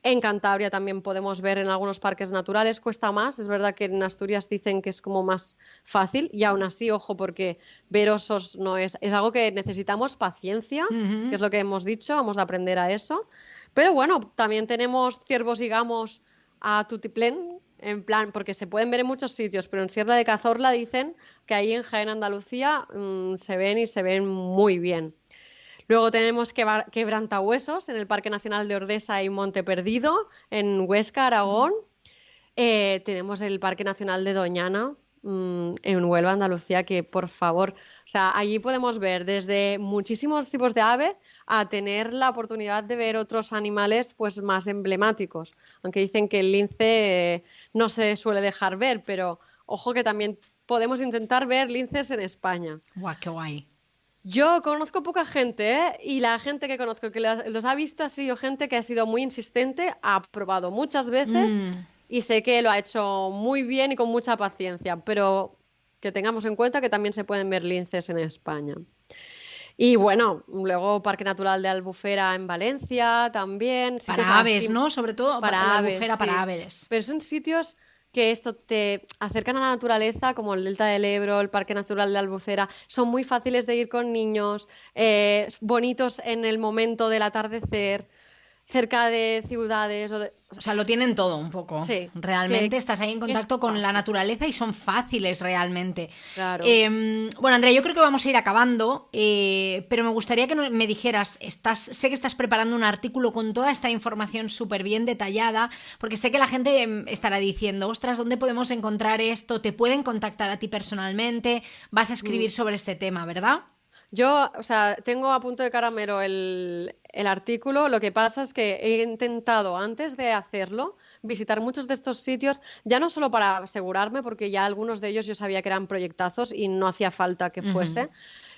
En Cantabria también podemos ver en algunos parques naturales, cuesta más, es verdad que en Asturias dicen que es como más fácil y aún así, ojo, porque ver osos no es algo que necesitamos paciencia, que Ujú. es lo que hemos dicho, vamos a aprender a eso. Pero bueno, también tenemos ciervos y gamos a tutiplén, en plan, porque se pueden ver en muchos sitios, pero en Sierra de Cazorla dicen que ahí en Jaén, Andalucía, se ven y se ven muy bien. Luego tenemos Quebrantahuesos en el Parque Nacional de Ordesa y Monte Perdido, en Huesca, Aragón. Tenemos el Parque Nacional de Doñana, en Huelva, Andalucía, que por favor, o sea, allí podemos ver desde muchísimos tipos de ave a tener la oportunidad de ver otros animales pues más emblemáticos. Aunque dicen que el lince no se suele dejar ver, pero ojo que también podemos intentar ver linces en España. Guau, qué guay. Yo conozco poca gente, ¿eh? Y la gente que conozco que los ha visto ha sido gente que ha sido muy insistente, ha probado muchas veces Mm, y sé que lo ha hecho muy bien y con mucha paciencia, pero que tengamos en cuenta que también se pueden ver linces en España. Y bueno, luego Parque Natural de Albufera en Valencia también, sitios para aves, así ¿no? Sobre todo la para aves, albufera para sí. aves. Pero son sitios que esto te acercan a la naturaleza, como el Delta del Ebro, el Parque Natural de Albufera. Son muy fáciles de ir con niños, bonitos en el momento del atardecer, cerca de ciudades. O sea, lo tienen todo un poco. Sí, Realmente estás ahí en que es contacto con la fácil, naturaleza y son fáciles realmente. claro. Bueno, Andrea, yo creo que vamos a ir acabando, pero me gustaría que me dijeras, sé que estás preparando un artículo con toda esta información súper bien detallada, porque sé que la gente estará diciendo, ostras, ¿dónde podemos encontrar esto? ¿Te pueden contactar a ti personalmente? Vas a Mm. escribir sobre este tema, ¿verdad? Yo, o sea, tengo a punto de caramelo el artículo. Lo que pasa es que he intentado, antes de hacerlo, visitar muchos de estos sitios, ya no solo para asegurarme, porque ya algunos de ellos yo sabía que eran proyectazos y no hacía falta que Ujú. fuese,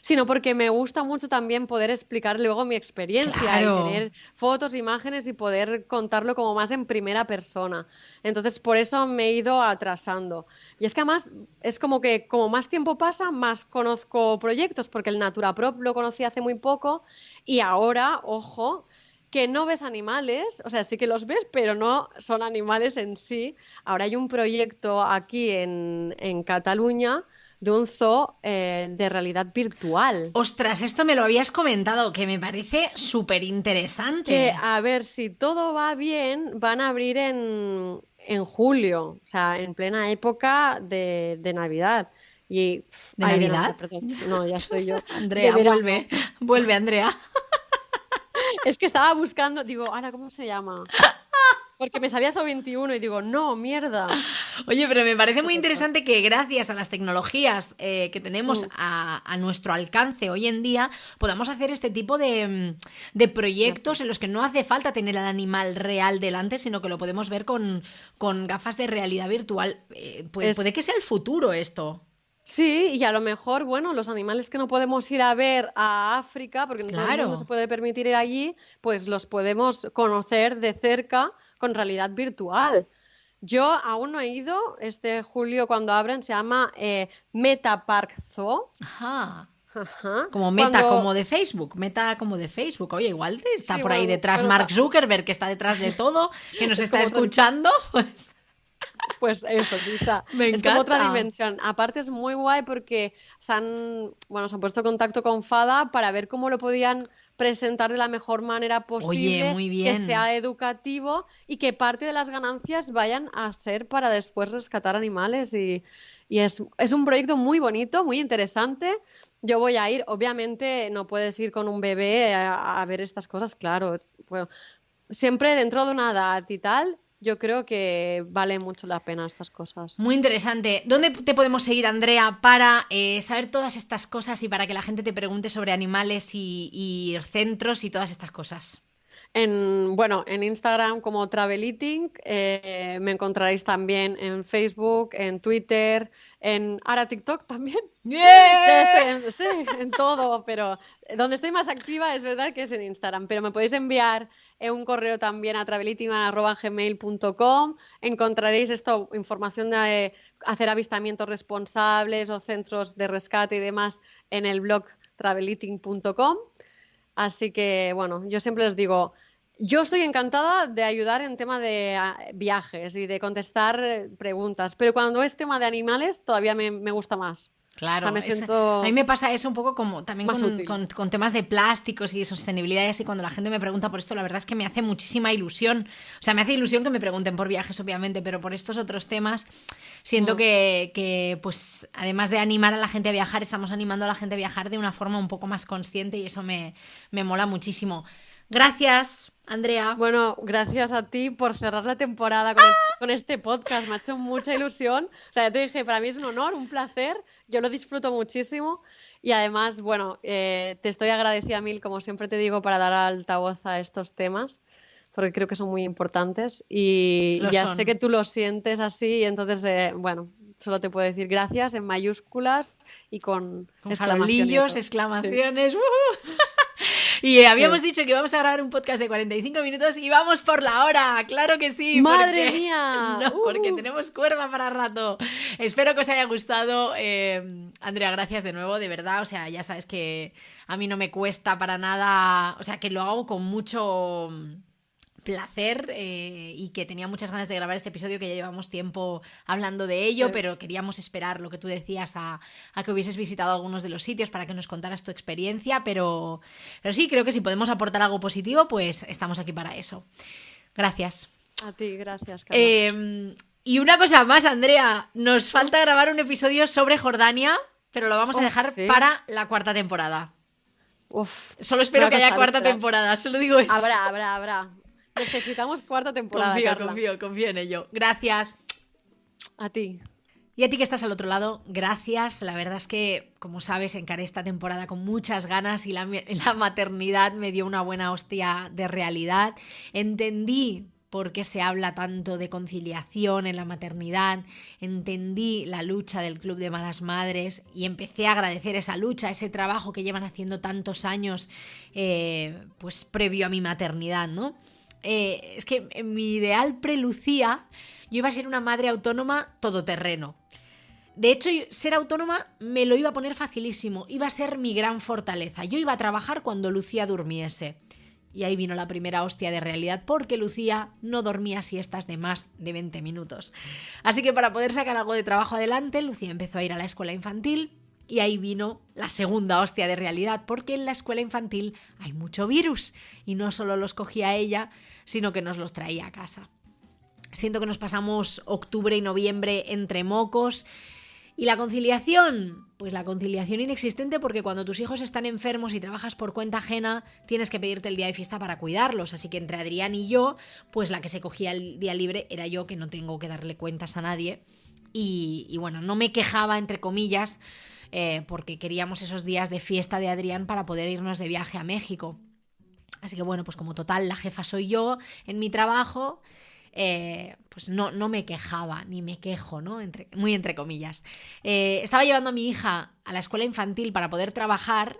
sino porque me gusta mucho también poder explicar luego mi experiencia y Claro. tener fotos, imágenes y poder contarlo como más en primera persona. Entonces, por eso me he ido atrasando. Y es que además es como que como más tiempo pasa, más conozco proyectos, porque el Naturaprop lo conocí hace muy poco y ahora, ojo, que no ves animales, o sea, sí que los ves, pero no son animales en sí. Ahora hay un proyecto aquí en Cataluña de un zoo de realidad virtual. Ostras, esto me lo habías comentado, que me parece súper Que interesante. a ver si todo va bien, van a abrir en julio, o sea, en plena época de Navidad. Y, ¿De ay, de Navidad, Navidad? perdón. No, ya estoy yo. De Andrea, verano. vuelve, vuelve, Andrea. Es que estaba buscando, digo, ahora, ¿cómo se llama? Porque me salía Zo21 y digo, no, mierda. Oye, pero me parece muy interesante que gracias a las tecnologías que tenemos a nuestro alcance hoy en día, podamos hacer este tipo de proyectos en los que no hace falta tener al animal real delante, sino que lo podemos ver con gafas de realidad virtual. Puede que sea el futuro esto. Sí, y a lo mejor, bueno, los animales que no podemos ir a ver a África, porque no todo el mundo Claro. se puede permitir ir allí, pues los podemos conocer de cerca con realidad virtual. Yo aún no he ido, este julio cuando abren se llama Meta Park Zoo. Ajá. Ajá. Como Meta, Cuando... como de Facebook. Meta como de Facebook. Oye, igual está Sí, por ahí bueno, detrás bueno, Mark Zuckerberg, que está detrás de todo, que nos es está como escuchando. Pues Pues eso, quizá. me Es como otra encanta. dimensión. Aparte es muy guay porque se han puesto en contacto con FADA para ver cómo lo podían presentar de la mejor manera Oye, posible, muy que bien. sea educativo y que parte de las ganancias vayan a ser para después rescatar animales. Y es un proyecto muy bonito, muy interesante. Yo voy a ir, obviamente no puedes ir con un bebé a ver estas cosas, claro. Bueno, siempre dentro de una edad y tal, yo creo que vale mucho la pena estas cosas. Muy interesante. ¿Dónde te podemos seguir, Andrea, para saber todas estas cosas y para que la gente te pregunte sobre animales y centros y todas estas cosas? Bueno, en Instagram como Travel Eating, me encontraréis también en Facebook, en Twitter, ahora TikTok también. Ya ¡Yeah! estoy sí, en todo, pero donde estoy más activa es verdad que es en Instagram. Pero me podéis enviar un correo también a traveleating@gmail.com. Encontraréis información de hacer avistamientos responsables o centros de rescate y demás en el blog traveleating.com. Así que, bueno, yo siempre les digo, yo estoy encantada de ayudar en tema de viajes y de contestar preguntas, pero cuando es tema de animales todavía me gusta más. O sea, Claro, me a mí siento me pasa eso un poco como también más útil. con temas de plásticos y de sostenibilidad y así, cuando la gente me pregunta por esto, la verdad es que me hace muchísima ilusión. O sea, me hace ilusión que me pregunten por viajes, obviamente, pero por estos otros temas siento Mm. que, pues, además de animar a la gente a viajar, estamos animando a la gente a viajar de una forma un poco más consciente y eso me mola muchísimo. Gracias, Andrea. Bueno, gracias a ti por cerrar la temporada con este podcast. Me ha hecho mucha ilusión. O sea, ya te dije, para mí es un honor, un placer. Yo lo disfruto muchísimo. Y además, bueno, te estoy agradecida mil, como siempre te digo, para dar altavoz a estos temas, porque creo que son muy importantes. Y Lo ya sé que son. tú lo sientes así, y entonces, bueno, solo te puedo decir gracias en mayúsculas y con Con exclamación y farolillos, todo. Sí, exclamaciones. Y sí. habíamos dicho que íbamos a grabar un podcast de 45 minutos y vamos por la hora. Claro que sí, ¡Madre porque mía! no, porque tenemos cuerda para rato. Espero que os haya gustado. Andrea, gracias de nuevo, de verdad. O sea, ya sabes que a mí no me cuesta para nada. O sea, que lo hago con mucho placer y que tenía muchas ganas de grabar este episodio, que ya llevamos tiempo hablando de ello, Sí. pero queríamos esperar lo que tú decías a que hubieses visitado algunos de los sitios para que nos contaras tu experiencia, pero sí, creo que si podemos aportar algo positivo, pues estamos aquí para eso. Gracias. A ti, gracias, Carla. Y una cosa más, Andrea, nos falta grabar un episodio sobre Jordania, pero lo vamos a dejar Sí. para la cuarta temporada. Uf, Solo me va espero a que haya costar cuarta esperar. temporada, solo digo eso. Habrá. Necesitamos cuarta temporada, Carla. Confío en ello. Gracias. A ti. Y a ti que estás al otro lado, gracias. La verdad es que, como sabes, encaré esta temporada con muchas ganas y la maternidad me dio una buena hostia de realidad. Entendí por qué se habla tanto de conciliación en la maternidad, entendí la lucha del Club de Malas Madres y empecé a agradecer esa lucha, ese trabajo que llevan haciendo tantos años pues previo a mi maternidad, ¿no? Es que en mi ideal prelucía yo iba a ser una madre autónoma todoterreno. De hecho, ser autónoma me lo iba a poner facilísimo, iba a ser mi gran fortaleza. Yo iba a trabajar cuando Lucía durmiese. Y ahí vino la primera hostia de realidad, porque Lucía no dormía siestas de más de 20 minutos. Así que para poder sacar algo de trabajo adelante, Lucía empezó a ir a la escuela infantil. Y ahí vino la segunda hostia de realidad, porque en la escuela infantil hay mucho virus. Y no solo los cogía ella, sino que nos los traía a casa. Siento que nos pasamos octubre y noviembre entre mocos ¿Y la conciliación? Pues la conciliación inexistente, porque cuando tus hijos están enfermos y trabajas por cuenta ajena, tienes que pedirte el día de fiesta para cuidarlos. Así que entre Adrián y yo, pues la que se cogía el día libre era yo, que no tengo que darle cuentas a nadie. Y bueno, no me quejaba, entre comillas, porque queríamos esos días de fiesta de Adrián para poder irnos de viaje a México. Así que bueno, pues como total la jefa soy yo en mi trabajo, pues no me quejaba, ni me quejo, ¿no? Muy entre comillas. Estaba llevando a mi hija a la escuela infantil para poder trabajar,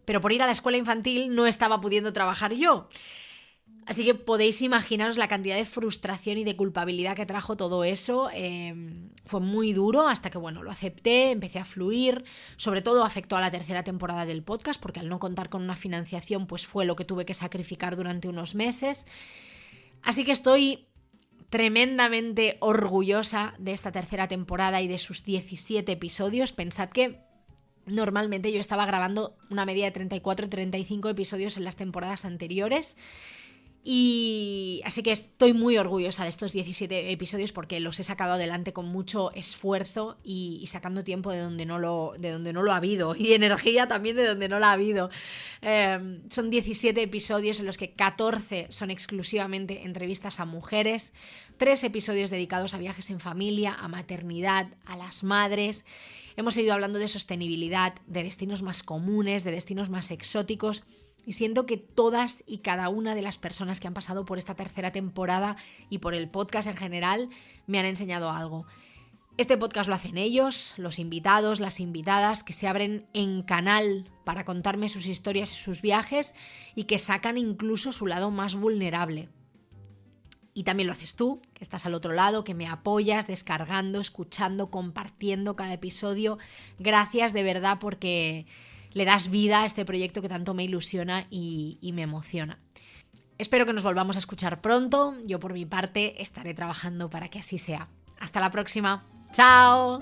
pero por ir a la escuela infantil no estaba pudiendo trabajar yo. Así que podéis imaginaros la cantidad de frustración y de culpabilidad que trajo todo eso. Fue muy duro hasta que, bueno, lo acepté, empecé a fluir. Sobre todo afectó a la tercera temporada del podcast, porque al no contar con una financiación, pues fue lo que tuve que sacrificar durante unos meses. Así que estoy tremendamente orgullosa de esta tercera temporada y de sus 17 episodios. Pensad que normalmente yo estaba grabando una media de 34 o 35 episodios en las temporadas anteriores. Y así que estoy muy orgullosa de estos 17 episodios porque los he sacado adelante con mucho esfuerzo y sacando tiempo de donde no lo ha habido, y energía también de donde no la ha habido. Son 17 episodios en los que 14 son exclusivamente entrevistas a mujeres, 3 episodios dedicados a viajes en familia, a maternidad, a las madres. Hemos ido hablando de sostenibilidad, de destinos más comunes, de destinos más exóticos. Y siento que todas y cada una de las personas que han pasado por esta tercera temporada y por el podcast en general me han enseñado algo. Este podcast lo hacen ellos, los invitados, las invitadas, que se abren en canal para contarme sus historias y sus viajes y que sacan incluso su lado más vulnerable. Y también lo haces tú, que estás al otro lado, que me apoyas descargando, escuchando, compartiendo cada episodio. Gracias de verdad porque le das vida a este proyecto que tanto me ilusiona y me emociona. Espero que nos volvamos a escuchar pronto. Yo por mi parte estaré trabajando para que así sea. Hasta la próxima. ¡Chao!